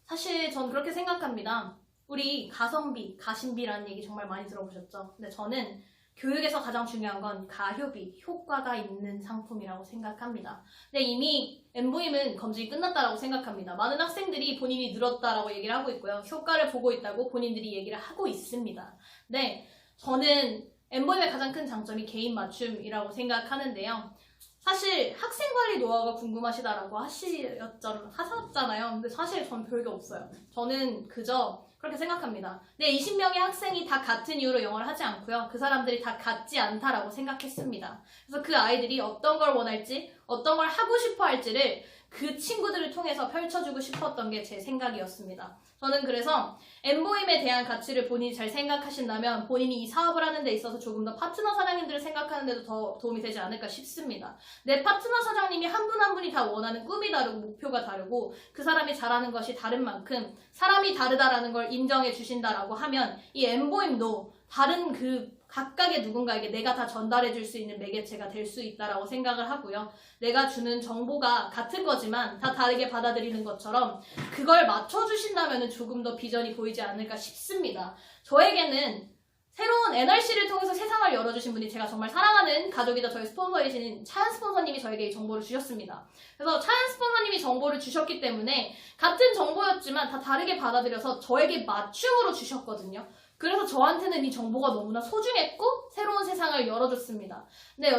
[SPEAKER 1] 사실 전 그렇게 생각합니다. 우리 가성비, 가심비라는 얘기 정말 많이 들어보셨죠? 근데 저는 교육에서 가장 중요한 건 가효비, 효과가 있는 상품이라고 생각합니다. 근데 이미 N부임은 검증이 끝났다라고 생각합니다. 많은 학생들이 본인이 늘었다라고 얘기를 하고 있고요. 효과를 보고 있다고 본인들이 얘기를 하고 있습니다. 근데 저는 N부임의 가장 큰 장점이 개인 맞춤이라고 생각하는데요. 사실 학생관리 노하우가 궁금하시다라고 하셨잖아요. 근데 사실 전 별게 없어요. 저는 그저 그렇게 생각합니다. 내 20명의 학생이 다 같은 이유로 영어를 하지 않고요. 그 사람들이 다 같지 않다라고 생각했습니다. 그래서 그 아이들이 어떤 걸 원할지, 어떤 걸 하고 싶어 할지를 그 친구들을 통해서 펼쳐주고 싶었던 게 제 생각이었습니다. 저는 그래서 N부임에 대한 가치를 본인이 잘 생각하신다면 본인이 이 사업을 하는 데 있어서 조금 더 파트너 사장님들을 생각하는 데도 더 도움이 되지 않을까 싶습니다. 내 파트너 사장님이 한 분 한 분이 다 원하는 꿈이 다르고 목표가 다르고 그 사람이 잘하는 것이 다른 만큼 사람이 다르다라는 걸 인정해 주신다라고 하면 이 N부임도 다른 그 각각의 누군가에게 내가 다 전달해 줄 수 있는 매개체가 될 수 있다라고 생각을 하고요. 내가 주는 정보가 같은 거지만 다 다르게 받아들이는 것처럼 그걸 맞춰주신다면 조금 더 비전이 보이지 않을까 싶습니다. 저에게는 새로운 NRC를 통해서 세상을 열어주신 분이 제가 정말 사랑하는 가족이자 저희 스폰서이신 차연 스폰서님이 저에게 이 정보를 주셨습니다. 그래서 차연 스폰서님이 정보를 주셨기 때문에 같은 정보였지만 다 다르게 받아들여서 저에게 맞춤으로 주셨거든요. 그래서 저한테는 이 정보가 너무나 소중했고 새로운 세상을 열어줬습니다. 근데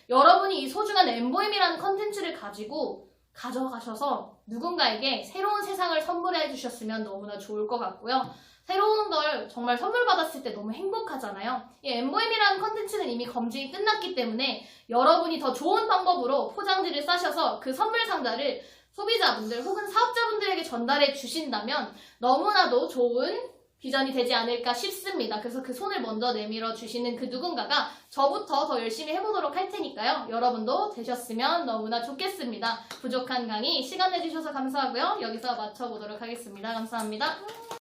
[SPEAKER 1] 여러분이 이 소중한 N부임이라는 컨텐츠를 가지고 가져가셔서 누군가에게 새로운 세상을 선물해 주셨으면 너무나 좋을 것 같고요. 새로운 걸 정말 선물 받았을 때 너무 행복하잖아요. 이 N부임이라는 컨텐츠는 이미 검증이 끝났기 때문에 여러분이 더 좋은 방법으로 포장지를 싸셔서 그 선물 상자를 소비자분들 혹은 사업자분들에게 전달해 주신다면 너무나도 좋은 비전이 되지 않을까 싶습니다. 그래서 그 손을 먼저 내밀어 주시는 그 누군가가 저부터 더 열심히 해보도록 할 테니까요. 여러분도 되셨으면 너무나 좋겠습니다. 부족한 강의 시간 내주셔서 감사하고요. 여기서 마쳐보도록 하겠습니다. 감사합니다.